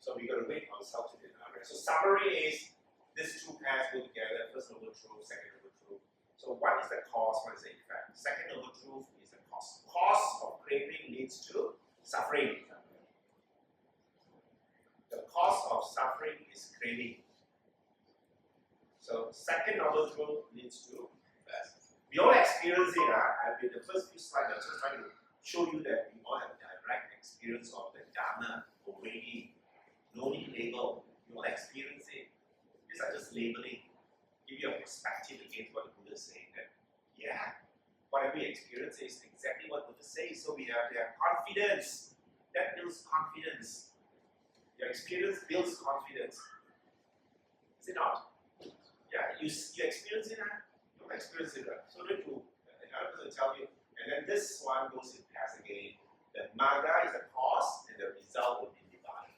So we got to make ourselves to be an Ariya. So summary is these 2 paths go together. First noble truth, second noble truth. So one is the cause, one is the effect. Second noble truth is the cause. Cause of craving leads to suffering. The cause of suffering is craving. So second noble truth leads to we all experience it. The first few slides I was just trying to show you that we all have direct experience of the Dhamma already. No need label. You want to experience it. These are just labeling. Give you a perspective against what the Buddha is saying. That, yeah, whatever we experience is exactly what Buddha says. So we have confidence. That builds confidence. Your experience builds confidence. Is it not? Yeah, you experience it, huh? You don't experience it, right? So don't you, another person will tell you, and then this one goes in past again. The Magga is the cause, and the result will be divine.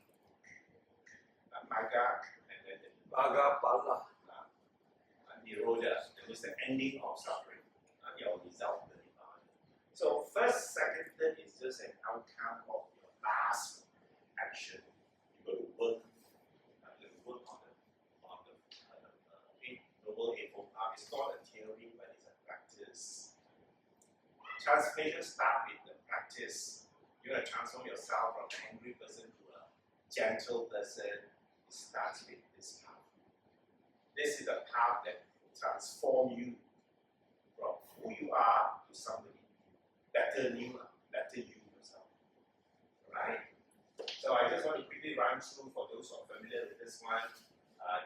Magga, and then the
Magga Pala.
Nirodha, that is the ending of suffering. Your result will be divine. So first, second, third is just an outcome of your last action. You got to work. Work on the Noble Eightfold Path. It's not a theory, but it's a practice. Transformation starts with the practice. You're going to transform yourself from an angry person to a gentle person. It starts with this path. This is the path that will transform you from who you are to somebody better you yourself. Right? So I just want to quickly run through for those who are familiar with this one.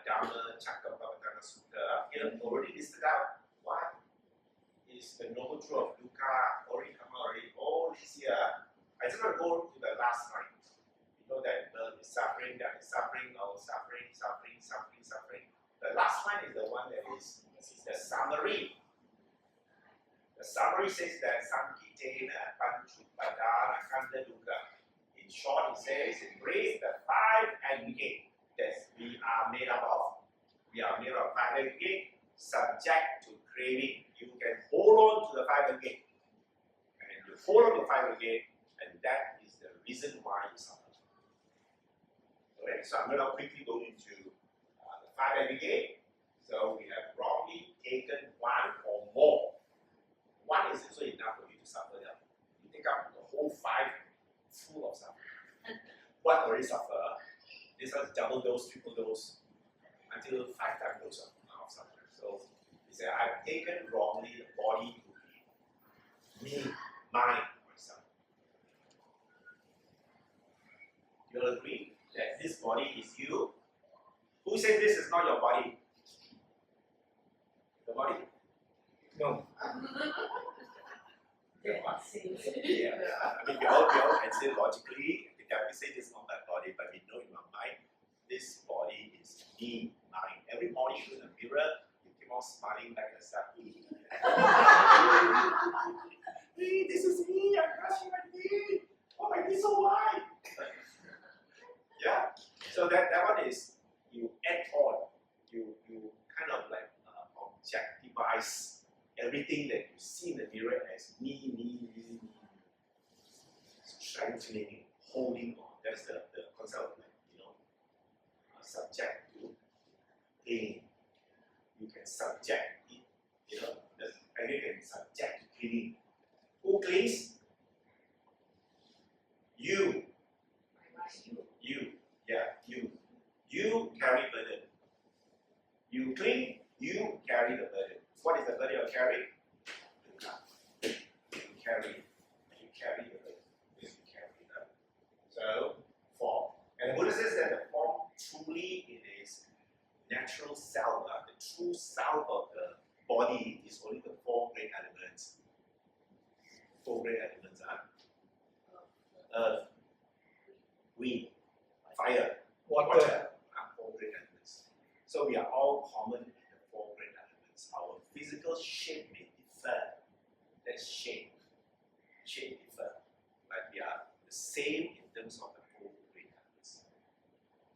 Dhamma Chakkapavatana Sutta. Here already listed out what is the noble truth of dukkha already come out already all this year. I just want to go to the last line. You know that birth is suffering, that is suffering, our suffering. The last line is the one that is the summary. The summary says that Sankitena Panchupadana Kanda Dukkha. In short, it says, embrace the five aggregate that we are made up of. We are made of five aggregate, subject to craving. You can hold on to the five aggregate. And you hold on to the five aggregate, and that is the reason why you suffer. Okay, so I'm going to quickly go into the five aggregate. So we have wrongly taken one or more. One is also enough for you to suffer them. You take up the whole five full of suffering. One already suffer. This has double dose, triple dose, until 5 times dose of suffering. So he said, I've taken wrongly the body to be me, mine, myself. You'll agree that this body is you. Who said this is not your body? The body?
No.
Yeah. I mean, we all can say logically, we say this is not my body, but we know in our mind, this body is me, mine. Every morning you look in the mirror, you keep on smiling back at yourself. Hey, this is me, I'm brushing my teeth. Oh, my teeth so white. Yeah. So that one is, you add on, you kind of like objectivize everything that you see in the mirror as me. Strengthening, holding on. That's the concept of subject to pain. You can subject it, you can subject to cleaning. Who cleans? You. You carry burden. You clean, you carry the burden. What is the burden you carry? You carry the burden. So, form. And the Buddha says that the form truly it is natural self. The true self of the body is only the four great elements. Four great elements are earth, wind, fire, water. Four great elements. So we are all common in the four great elements. Our physical shape may differ. That's shape. Shape differ. But we are the same in terms of the four great elements.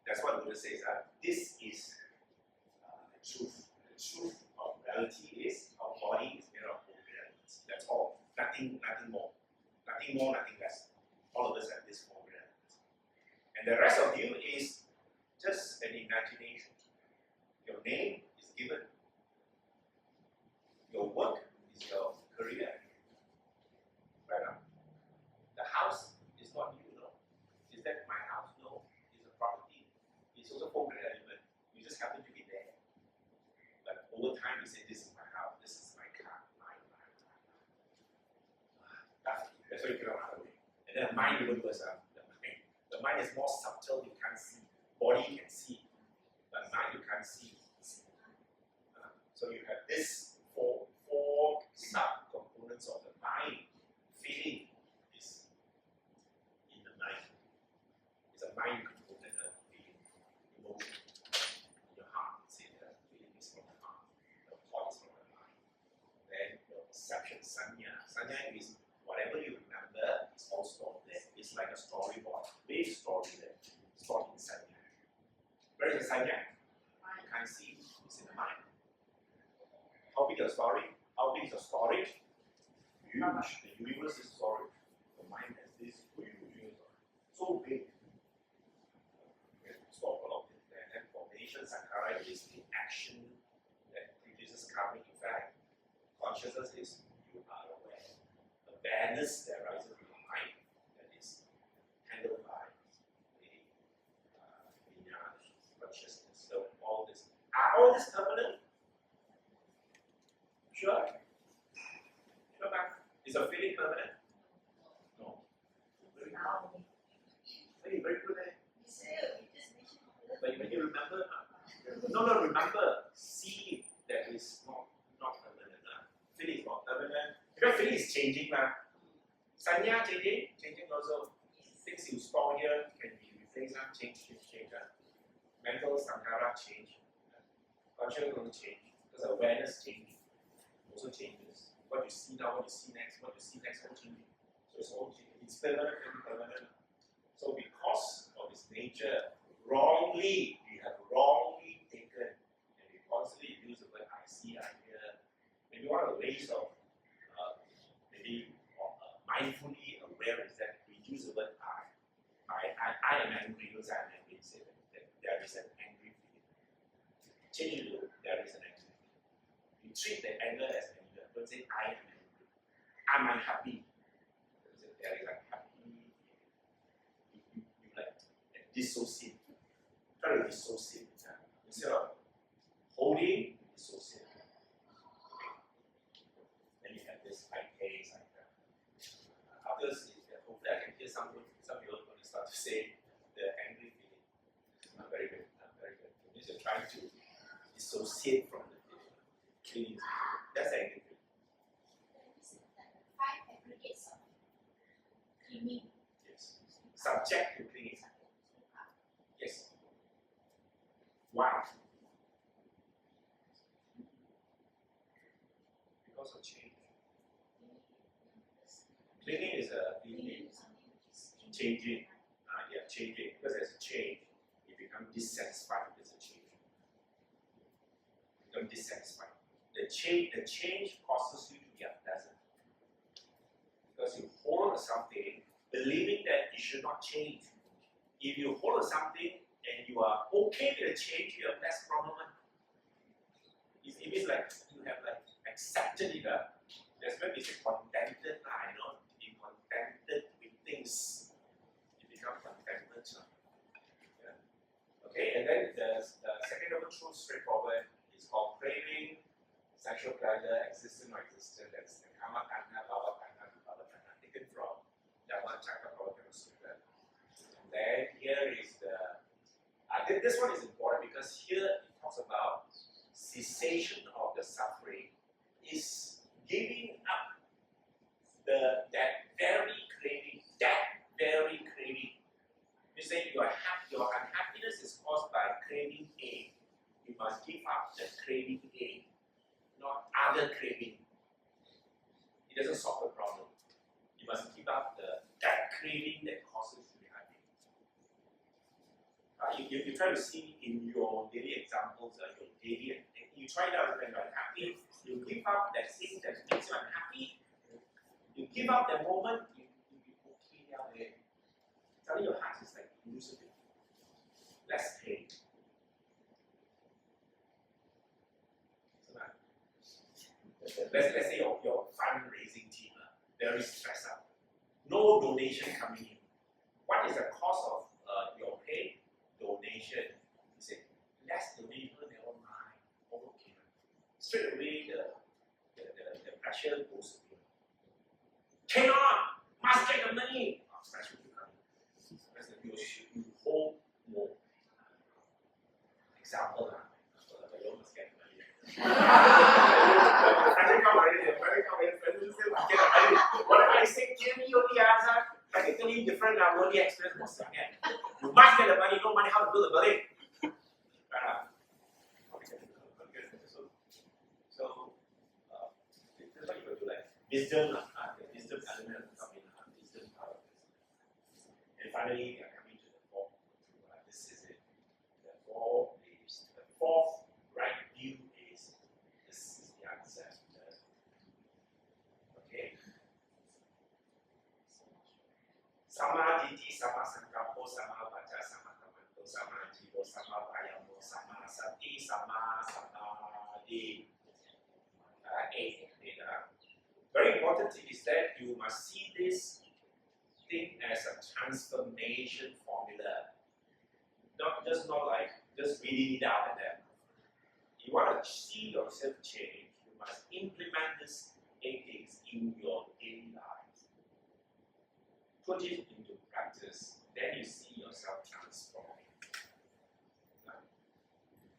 That's what the Buddha says. This is the truth. The truth of reality is our body is made of four great elements. That's all. Nothing more. Nothing more, nothing less. All of us have this four great elements. And the rest of you is just an imagination. Your name is given. Your work is your career. Right now. The house is not you, no. Is that my house? No. It's a property. It's also four great element. You just happen to be there. But over time you say, this is my house, this is my car, mine. That's why you cannot run away. And then mind even worse. The mind is more subtle, you can't see. Body can see, but mind you can't see. So you have this four sub-components of the mind. Feeling is in the mind. It's a mind component of feeling, emotion. Your heart, say that feeling is from the heart. The thought is from the mind. Then your perception, sanya. Sanya is whatever you remember is all stored there. It's like a storyboard, big story there, stored in sanya. Where is the sanya? You can't see. It's in the mind. How big is the story? How big is the storage? Huge. The universe is storage. The mind has this huge universe. So big. We have to store a lot of it there. And formation, sankhara is the action that produces karmic effect. Consciousness is you are aware. Awareness that arises in the mind that is handled by the Paññã consciousness. So all this. Are all this permanent? Sure. Sure, man. Is a feeling permanent? No. Very good. Very good. But when you remember, remember, see that is not permanent. Feeling is not permanent. Because feeling is changing, man. Sanya changing also. Things you store here can be replaced, change. Mental sankhara change. Consciousness will change. Because awareness change. Also changes. What you see now, what you see next, all changing. So it's all changing. It's permanent and impermanent. So because of its nature, we have wrongly taken, and we constantly use the word I see, I hear. Maybe one of the ways of mindfully aware is that we use the word I. I am angry because I am angry. Say that there is an angry feeling. Change it to there is an angry feeling. You treat the anger as anger. Don't say I am angry. I'm unhappy. There is unhappy. You like dissociate. Try to dissociate. Instead of holding, dissociate. Then you have this I taste like that. Others, hopefully I can hear some people going to start to say the angry feeling. Not very good. It means you're trying to dissociate from the feeling. That's angry feeling.
Five aggregates of clinging.
Yes. Subject to clinging. Yes. Why? Because of change. Clinging is changing. Changing. Because there's a change, you become dissatisfied with the change. You become dissatisfied. The change causes you to be unpleasant. Because you hold on to something, believing that it should not change. If you hold on to something and you are okay with the change, you have less problem. It means like you have accepted it. That's when we say contented. Be contented with things. You become contentment. Yeah. Okay, and then the second level truth, straightforward, is called craving, sexual pleasure, existent or existent. That's the Kama Paññã, Bhava Paññã, taken from Dhamma and Susima. And then here is this one is important because here it talks about cessation of the suffering is giving up that very craving. You say your unhappiness is caused by craving A. You must give up the craving A, not other craving. It doesn't solve the problem. You must give up that craving that causes you to be happy. You try to see in your daily examples, you try it out when you're unhappy, you give up that thing that makes you unhappy, you give up that moment, you'll be okay down there. Suddenly your heart is like looser, less pain. Let's say your fundraising team, very stressed out. No donation coming in. What is the cause of your pain? Donation. You say, less donation, never mind. Okay. Straight away the pressure goes away. Cannot! Must get the money! Whatever I say clearly only answer, practically different only experience was again. You must get the money, no money, how to build a building. So, this is what you will do, like wisdom, the wisdom element will come in, wisdom part of this. And finally, we are coming to the fourth. This is it. The fourth right view is this is the answer. Okay. Samadhi, sama sangkapo, sama baca, sama kamanto, sama jiwo, sama bayamo, sama sati, sama samadhi. Very important thing is that you must see this thing as a transformation formula. Not like just reading it out and then. You want to see yourself change, you must implement these 8 things in your daily life. Put it into practice, then you see yourself transforming.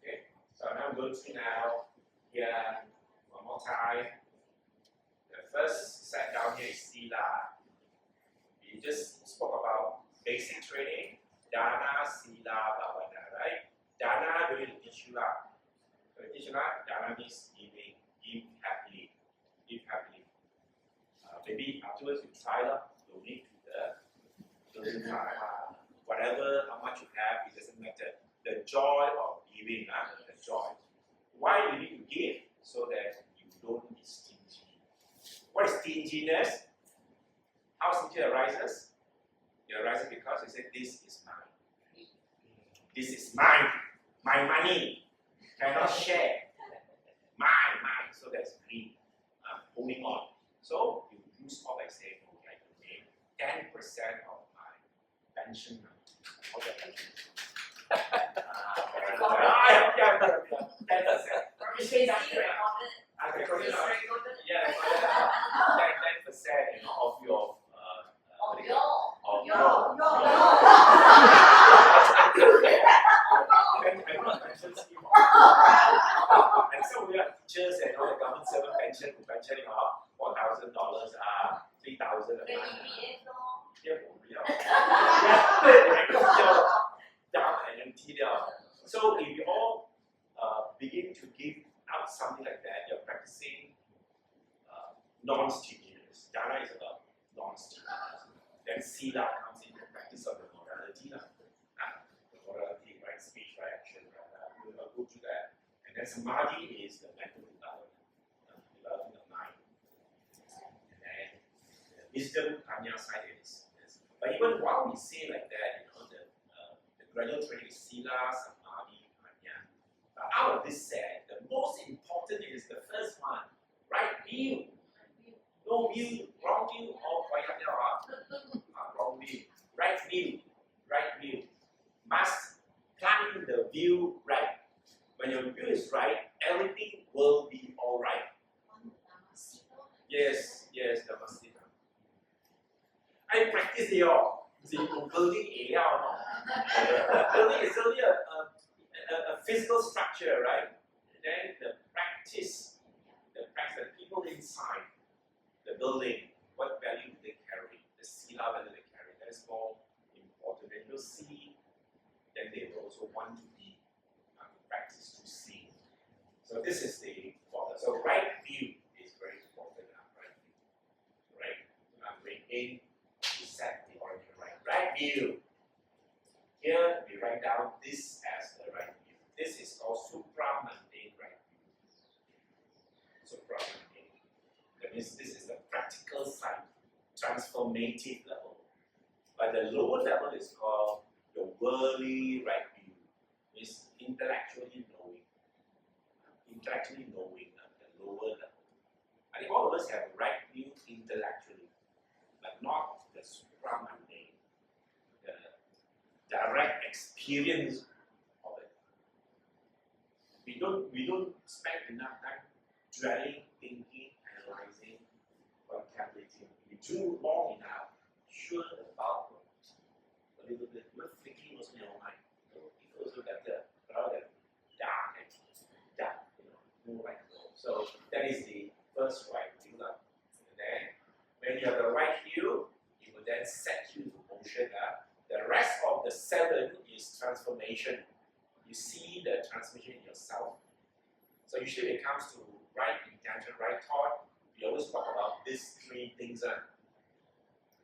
Okay, so now I'm going to now here one more time. The first set down here is Sila. We just spoke about basic training, Dana, Sila, Bhavana, right? Dana going to teach you that. Dana means giving, give happily. Maybe afterwards you try donate to the whatever, how much you have, it doesn't matter. The joy of giving, the joy. Why you need to give? So that you don't be stingy. What is stinginess? How stingy arises? It arises because you say, this is mine. This is mine. My money. Cannot share. Mine. So that's greed. Holding on. So you use all by saying, okay, I donate 10% of my pension money. Okay. 10%. Of your and so we are teachers and all the government servant pension, $4,000, $3,000 a month. So if you all begin to give out something like that, you're practicing non-stinginess. Dana is about non-stinginess. Then Sila comes in the practice of the morality. The morality, right speech, right action. We'll go through that. And then Samadhi is the mental development of mind. And then the wisdom, Paññã side is. But even while we say like that, the gradual training is Sila, Samadhi, Paññã. But out of this set, the most important is the first one, right view. No view, wrong view, or wrong view. Right view. Must plan the view right. When your view is right, everything will be all right. Yes, Dhamma. I practice here. See, building area or not. Building is only a physical structure, right? Then the practice, the people inside the building, what value do they carry? The Sila value they carry. That is more important. And you'll see, then they will also want to be practice to see. So this is the order. So right view is very important. Right? Bring in to set the order right view. Here we write down this as the right view. This is called supramundane right view. Supramundane. That means this is the practical side, transformative level. But the lower level is called the worldly right view. It's intellectually knowing at the lower level. I think all of us have right view intellectually, but not the supramundane, the direct experience of it. We don't spend enough time dwelling, thinking, analyzing, contemplating. We do long enough, sure about a little bit, we're thinking also in our mind. It's also better rather than dark. no right goal. So that is the first right view. And then when you have the right view, it will then set you into motion. The rest of the 7 is transformation. You see the transformation in yourself. So usually when it comes to right intention, right thought, we always talk about these 3 things.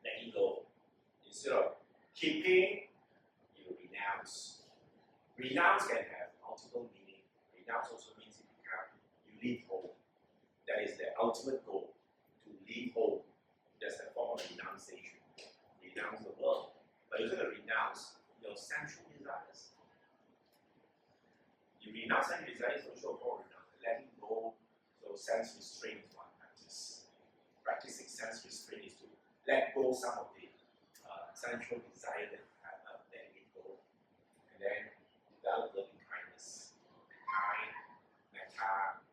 Letting go. Instead of keeping, you renounce. Renounce can have multiple meanings. Renounce also means you leave home. That is the ultimate goal. To leave home. That's the form of renunciation. Renounce the world. But you're going to renounce your sensual desires. You renounce sensual desires also called letting go. So sense restraint is one practice. Practicing sense restraint is to let go some of the sensual desire that you have, letting it go. And then develop loving kindness. Kind, metta.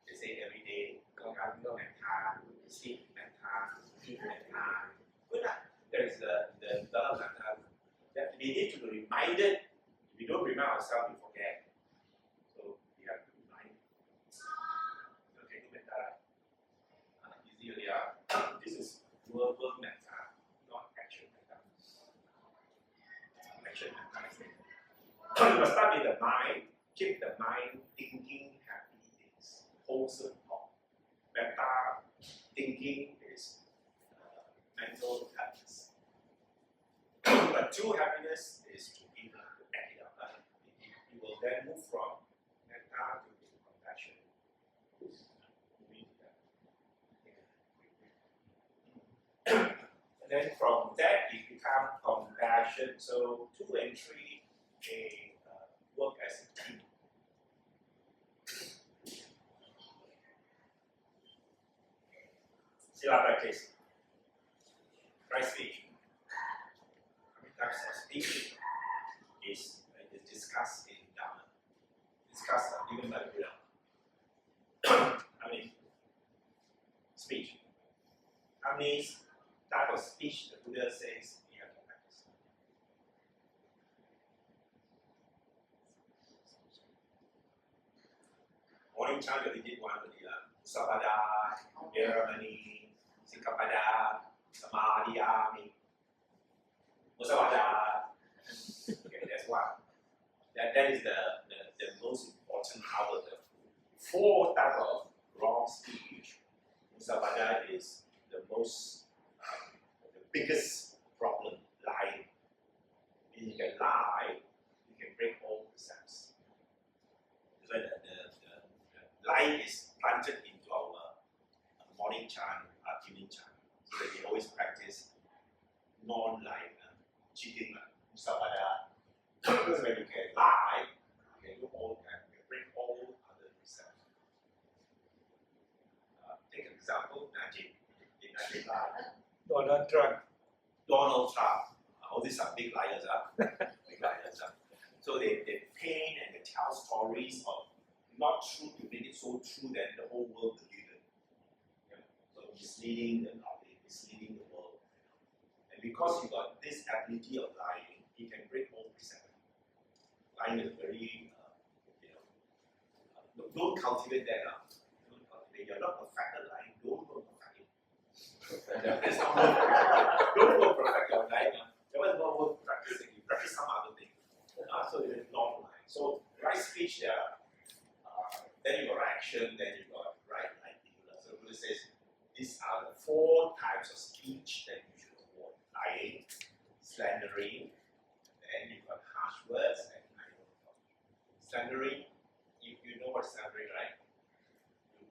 They say every day, metta, sleep metta, eat metta. Good. There is the development that we need to be reminded. If we don't remind ourselves, we forget. So we have to remind. Okay, metta. Easily, this is verbal metta, not action metta. Action metta is it. You must start with the mind. Keep the mind thinking happy things, wholesome thought. Metta thinking is mental happiness. But true happiness is to be able to act it out. You will then move from metta to compassion. And then from that it becomes compassion. So 2 and 3 they work as a team. Sila practice. Right speech. How many types of speech is discussed in Dhamma? Discussed even by Buddha. How many speech? How many type of speech the Buddha says we have to practice? Morning chant we did one already. Sapada, Veramani, Sikapada, Samädhi, Musavada. Okay, that's one. That is the most important out of the 4 type of wrong speech. Musavada is the most, the biggest problem, lying. If you can lie, you can break all precepts. So the lie is planted into our morning chant, evening chant. So that we always practice non-lying, cheating, musavada. Because when you can lie, you can do all that, you can break all other precepts. Take an example, Najib. Najib lied.
Donald Trump.
Donald Trump. All these are big liars, big liars. So they paint and they tell stories of not true to make it so true that the whole world believes it. Yeah. So misleading the public, misleading the world. And because he got this ability of lying, he can break all precepts. Lying is very, don't cultivate that. Don't cultivate. You're not perfect at lying. Don't perfect it. That's not worth. Don't go perfect your lying. That was not worth practicing. You practice some other thing. So it is not lying. So right speech there. Then you got action. Then you got right livelihood. So Buddha says these are the 4 types of speech that you should avoid: lying, slandering, then you got harsh words and idle talk. Slandering, you know what slandering, right?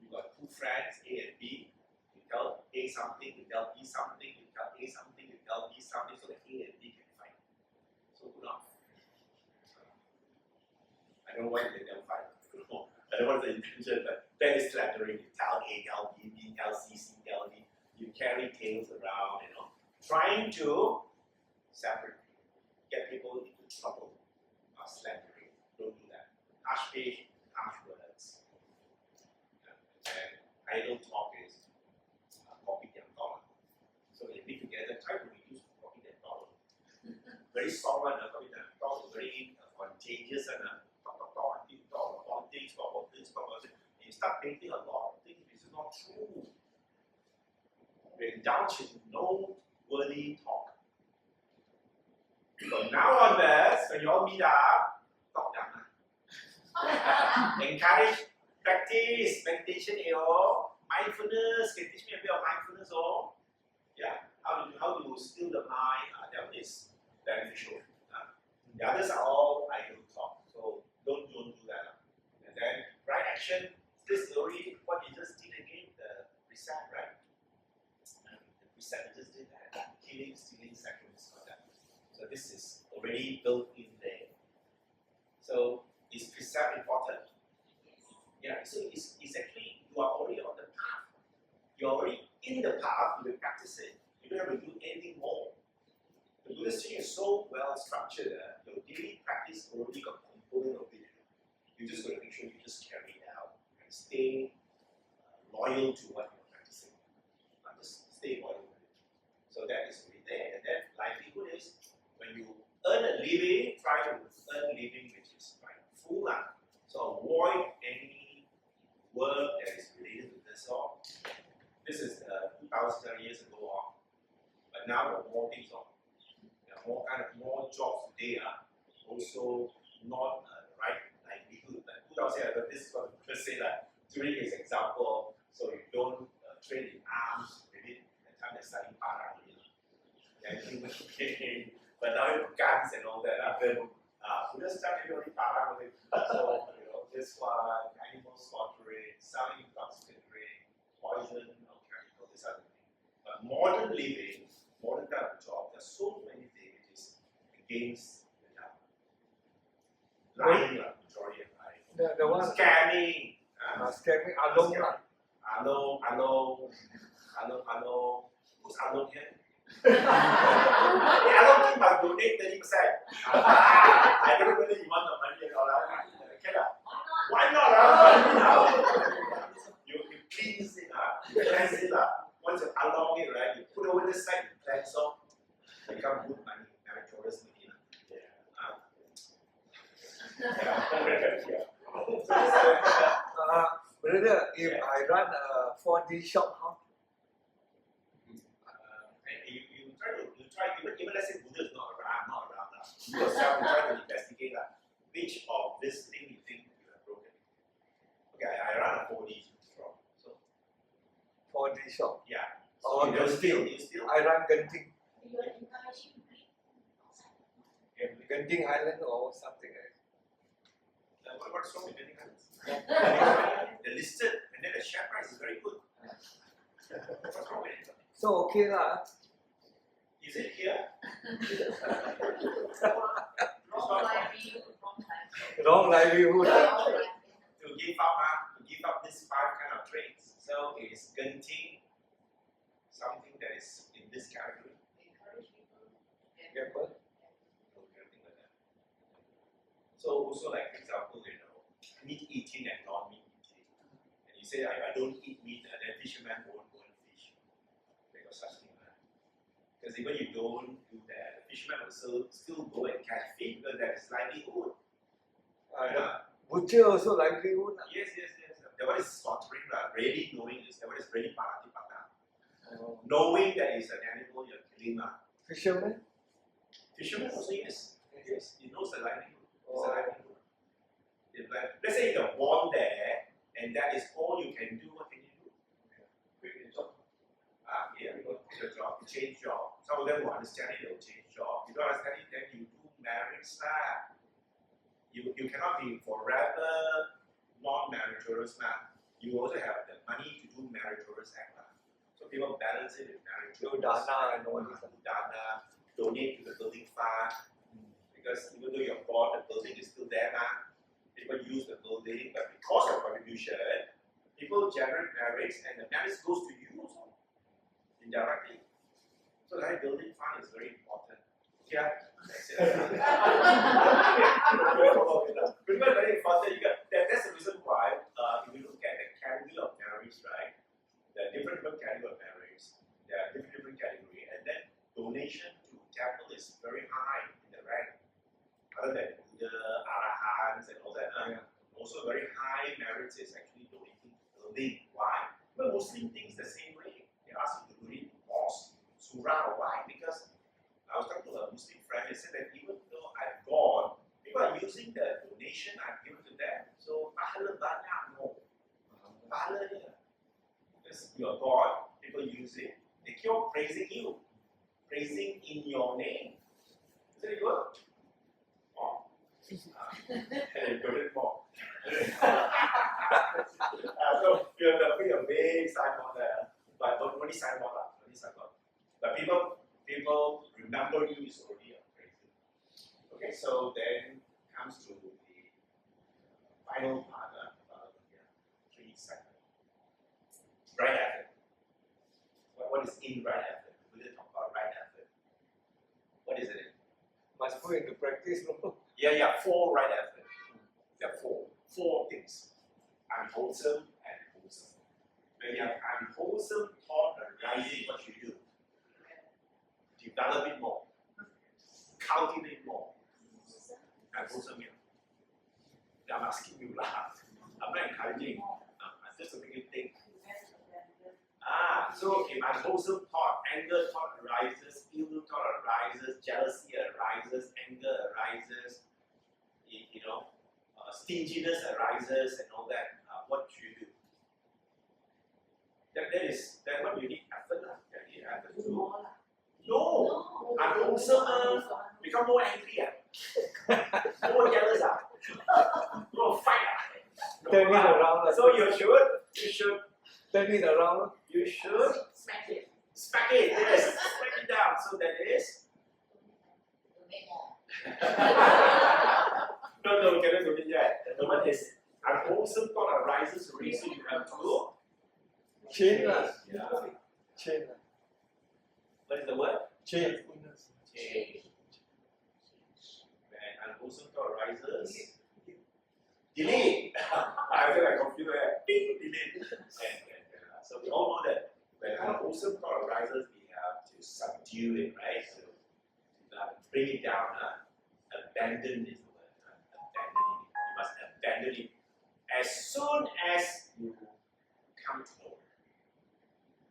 You got 2 friends, A and B. You tell A something, you tell B something, you tell A something, you tell B something, so that A and B can fight. So good enough. I don't know why they don't fight. I don't know what the intention, but that is slandering. You tell A, tell B, B tell C, C tell D. You carry tales around, trying to separate people, get people into trouble. Not slandering. Don't do that. Harsh speech, harsh words. And idle talk is copy and dollar. So they meet together, try to reduce copy and dollar. Very soft one, copy and dollar, very contagious and talk, start painting a lot of things which is not true. We indulge in no worthy talk. So now onwards, when you all meet up, talk Dhamma. Encourage, practice meditation, mindfulness. Can teach me a bit of mindfulness, yeah. How to still the mind? That one is beneficial. The others are all idle talk. So don't do that. And then right action. This is already what you just did again. The precept, right? The precept you just did that. Killing, stealing, sacrifice, all that. So this is already built in there. So is precept important? Yeah. So it's actually you are already on the path. You're already in the path. You will practice it. You don't have to do anything more. The Buddhist Studies is so well structured that your daily practice already got a component of it. You just got to make sure you just carry it out and stay loyal to what you're practicing. Just stay loyal to it. So that is already there. And then livelihood is when you earn a living, try to earn a living which is full. So avoid any work that is related to this. This is 2,000 years ago. But now there are more things. There are more jobs today also not right livelihood. 2,000 years ago, this is what the say during his example, so you don't train in arms, maybe at the time they're studying para, but now you have guns and all that. Buddhist time maybe only para with it. So this one, animal slaughtering, selling intoxicating, poison or chemical, this other thing. But modern living, modern type of job, there's so many things which is against the Dhamma. Lying, majority of lying.
The one
Scamming.
scamming along.
Along. Who's along here? Along you must donate 30%. I don't know whether you want the money or not. Okay, why not? You cleanse it, you cleanse it. Once you along it, right, you put over this side, you cleanse off, become good money, meritorious money.
Brother, if I run a 4D shop, how?
You try, even let's say Buddha is not around. You yourself try to investigate which of this thing you think you have broken. Okay, I run a 4D shop. So
4D shop.
yeah.
Oh,
So you still
I run Genting.
You are encouraging people.
Genting Island or something like that.
what's wrong with Genting Islands? They're listed and then the share price is very good. What's wrong with it?
So okay lah.
Is it here?
Wrong livelihood.
To give up this 5 kind of traits. So is Genting something that is in this category?
Gamble.
Something like that. So also like for example, meat eating and non-meat eating. And you say I don't eat meat and then fishermen won't go and fish. Because such thing. Because even you don't do that, the fishermen will still go and catch fish because that is livelihood.
Butcher also livelihood.
Yes. That one is slaughtering, really knowing this. That one is really Maha Satipatthana. Knowing that it's an animal you're killing.
Fisherman?
Fishermen also yes. Yes, he knows the livelihood. It's a livelihood. Let's say you're born there and that is all you can do, what can you do? Quit your job. Yeah, you go quit your job, you change job. Some of them will understand it, they'll change job. You don't understand it, then you do marriage. You cannot be forever non-meritorious. You also have the money to do meritorious act. So people balance it with marriage.
Do dana and all this.
Dana, donate to the building fund. Because even though you're bought, the building is still there. People use the building, but because of contribution, people generate marriage and the marriage goes to you also, indirectly. So the building fund is very important. Yeah. That's very important. That's the reason why if you look at the category of marriage, right? There are different categories of marriage. There are different categories, and then donation to temple is very high in the rank. Other than Buddha, Arahants, and all that. Also, very high marriage is actually donating clothing. Why? But Muslim thinks the same way. They ask you to read mosque, surah. Why? Because I was talking to a Muslim friend. They said that even though I'm gone, people are using the donation I've given to them. So pahala banyak no. Pahala dia. Because you're God, people use it. They keep on praising you, praising in your name. Is it good? Oh. Hey, put it more. So you have to put a big signboard there, but only signboard, only signboard. But people remember you is already a praise. Okay, so then comes to the final part of 3 seconds. Right effort. What is in right effort? We didn't talk about right effort. What is it?
Must put into practice, no?
Yeah, 4 right effort. There are 4 things. Unwholesome and wholesome. When you have unwholesome thought arising, what you do? Develop it more. Cultivate more. Unwholesome, yeah. I'm asking you lah. I'm not encouraging. I'm just making you think. So if unwholesome thought, anger thought arises, ill thought arises, jealousy arises, anger arises, stinginess arises, and all that. What do you do? That what you need effort lah. You need effort to do. No, unwholesome become more angry more jealous more fight
Turn it around.
So you should
Turn it around.
You should
Smack it.
smack it, yes, smack it down. So that is no, cannot do it yet. The one is unwholesome thought arises already, so you have to
Change lah.
Yeah.
Change lah.
What is the word?
Change.
Change. When unwholesome thought arises, delete. I feel like computer. Ding, delete. So we all know that when unwholesome thought arises, we have to subdue it, right? So bring it down. Abandon it. You must abandon it as soon as you come to know it.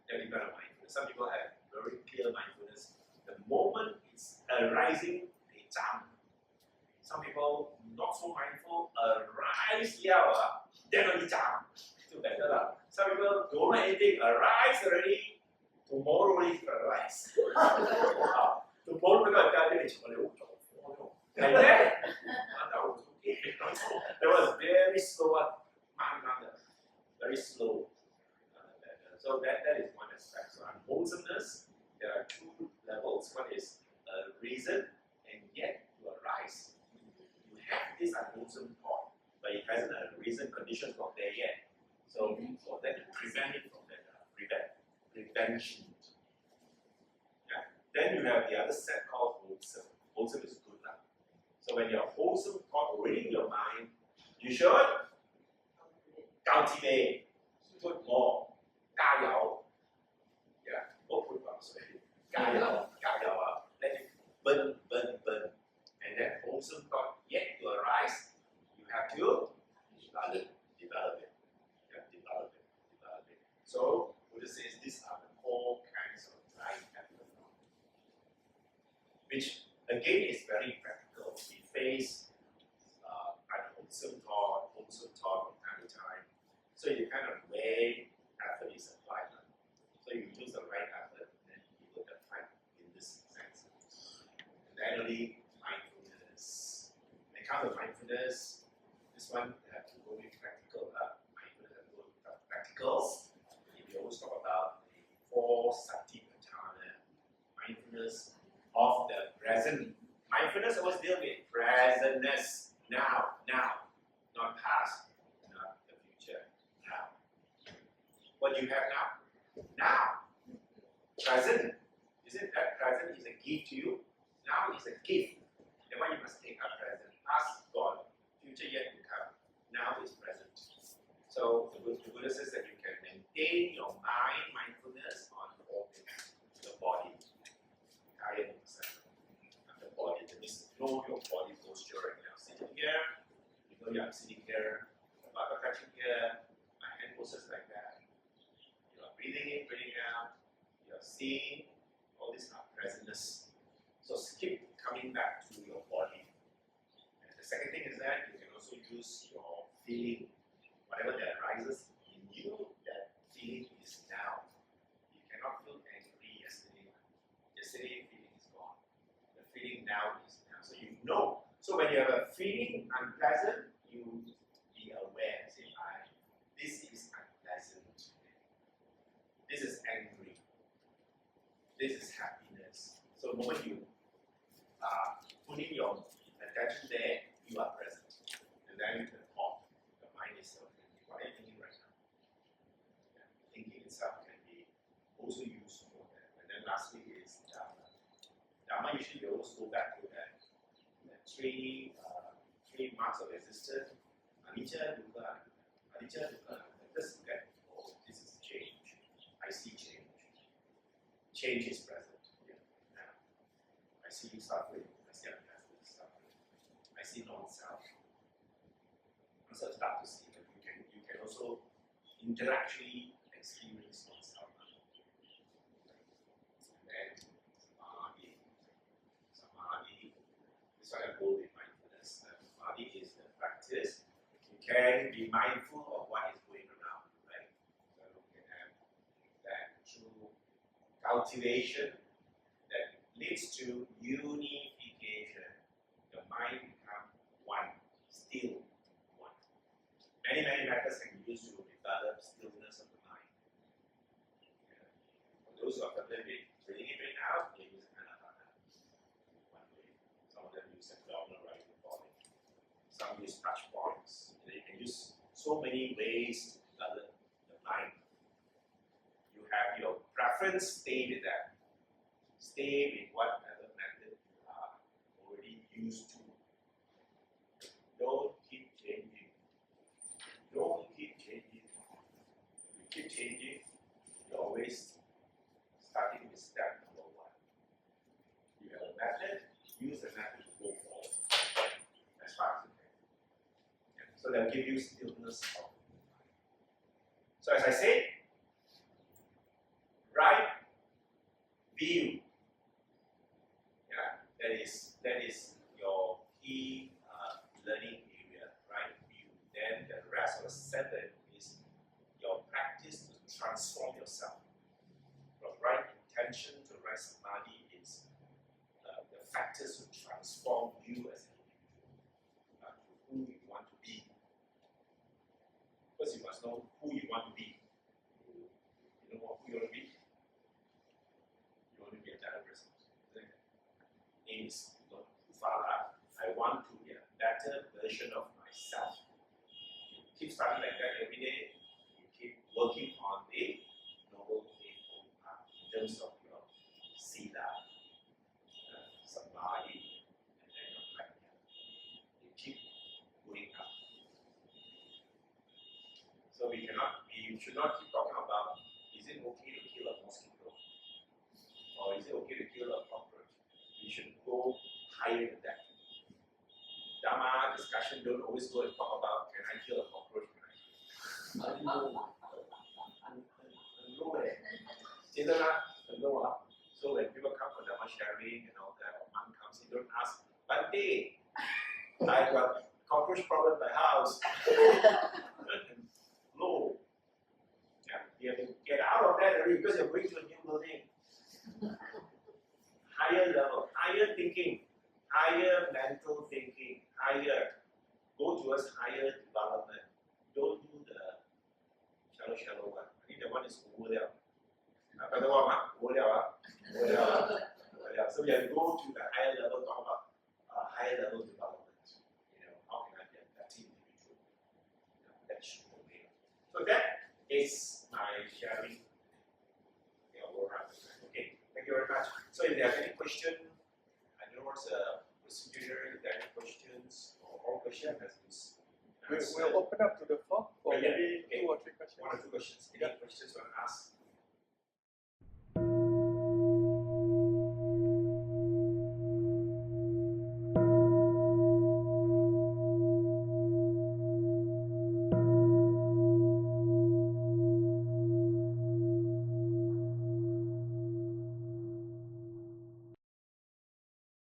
Then you got a mindfulness. Some people have very clear mindfulness. The moment it's arising, they jump. Some people not so mindful, arise, then only jump. Still better lah. Some people don't know anything, arise already. Tomorrow only arise. Tomorrow because I tell you, like that. That was okay. That was very slow. Very slow. So that is one aspect. So unwholesomeness, there are 2 levels. One is a reason and yet to arise. You have this unwholesome thought, but it hasn't a reason, conditions not there yet. So for that to prevent it from that, prevention. Yeah. Then you have the other set called wholesome. Wholesome is good lah. So when you have wholesome thought already in your mind, you should cultivate, put more, 加油. Yeah, don't put more, sorry. 加油, let it burn. And that wholesome thought yet to arise, you have to develop it. Yeah, develop it. So Buddha says these are the 4 kinds of right effort, which again is very practical. We face unwholesome thought, wholesome thought from time to time. So you kind of weigh effort is applied. So you use the right effort, then you look at time in this sense. And finally, mindfulness. When it comes to mindfulness, this one you have to go with practical. Mindfulness have to go with practicals. If you always talk about the 4 Satipatthana, mindfulness of the present. Mindfulness always deal with presentness, now, not past, not the future, now. What do you have now? Now. Present. Isn't that present is a gift to you? Now is a gift. Then what you must take up present. Past, gone. Future yet to come. Now is present. So the Buddha says that you can maintain your mindfulness on all things. The body. The body. That means know your body posture right now. Sitting here, you know I'm sitting here, my back touching here, my hand poses like that. breathing in, breathing out, you're seeing all these are presentness. So keep coming back to your body. And the second thing is that you can also use your feeling, whatever that arises in you, that feeling is now. You cannot feel angry yesterday. Yesterday feeling is gone. The feeling now is now. So you know. So when you have a feeling unpleasant, you be aware. Say, this is unpleasant. This is angry. This is happiness. So the moment you putting your attention there, you are present. And then you can talk. The mind is what are you thinking right now? Yeah. Thinking itself can be also used for that. And then lastly is Dhamma. Dhamma usually we always go back to that three marks of existence. Anicca, Dukkha, Anicca, Dukkha. Just look at, oh, this is change. I see change. Change is present. Yeah. Now, I see suffering. I see unpleasant suffering. I see non-self. And so start to see that you can also indirectly experience non-self. And then Samadhi. Samadhi. This one I call it mindfulness. Samadhi is the practice. You can be mindful of what is going around, right? So you can have that true cultivation that leads to unification. The mind becomes one, still one. Many methods can be used to develop stillness of the mind. Yeah. For those who are familiar with breathing in, breathing out, they use Anapana. One way. Some of them use abdominal right the body. Some use touch points. They can use so many ways to develop the mind. You have your preference, stay with that. Stay with whatever method you are already used to. Don't keep changing. Don't keep changing. If you keep changing, you're always starting with step number one. You have a method, use the method to go forward as fast as you can. Yeah. So they'll give you stillness of mind. So as I said, right view. Yeah, that is your key learning area, right view. Then the rest of the 7 is your practice to transform yourself. From right intention to right samadhi is the factors to transform you as an individual to who you want to be. First, you must know who you want to be. You know who you want to be? You want to be a better person. Aim is not too far out. I want to be a better version of myself. You keep starting like that every day. You keep working on the Noble Eightfold Path in terms of your Sila, Samädhi, and then your Paññã. You keep going up. So we should not keep talking about, is it okay to kill a mosquito? Or is it okay to kill a cockroach? We should go higher than that. Dhamma discussion don't always go and talk about, can I kill a cockroach? So when people come for Dhamma sharing and all that, or monk comes in, don't ask, Bante, I got cockroach problem in my house. Low. Yeah, you have to get out of that already because you're going to a new building. Higher level, higher thinking, higher mental thinking, higher. Go towards higher development. Don't do the shallow one. I think the one is over there. Over there. So we have to go to the higher level, talk about higher level development. You know, how can I be a better individual? That should go there. So that is my sharing. Okay, thank you very much. So if there are any questions, I don't know what's the procedure, if there are any questions, or all questions has been answered.
We'll open up to the floor for
Yeah,
maybe
okay.
2 or 3 questions.
1 or 2 questions. Any questions you want to ask?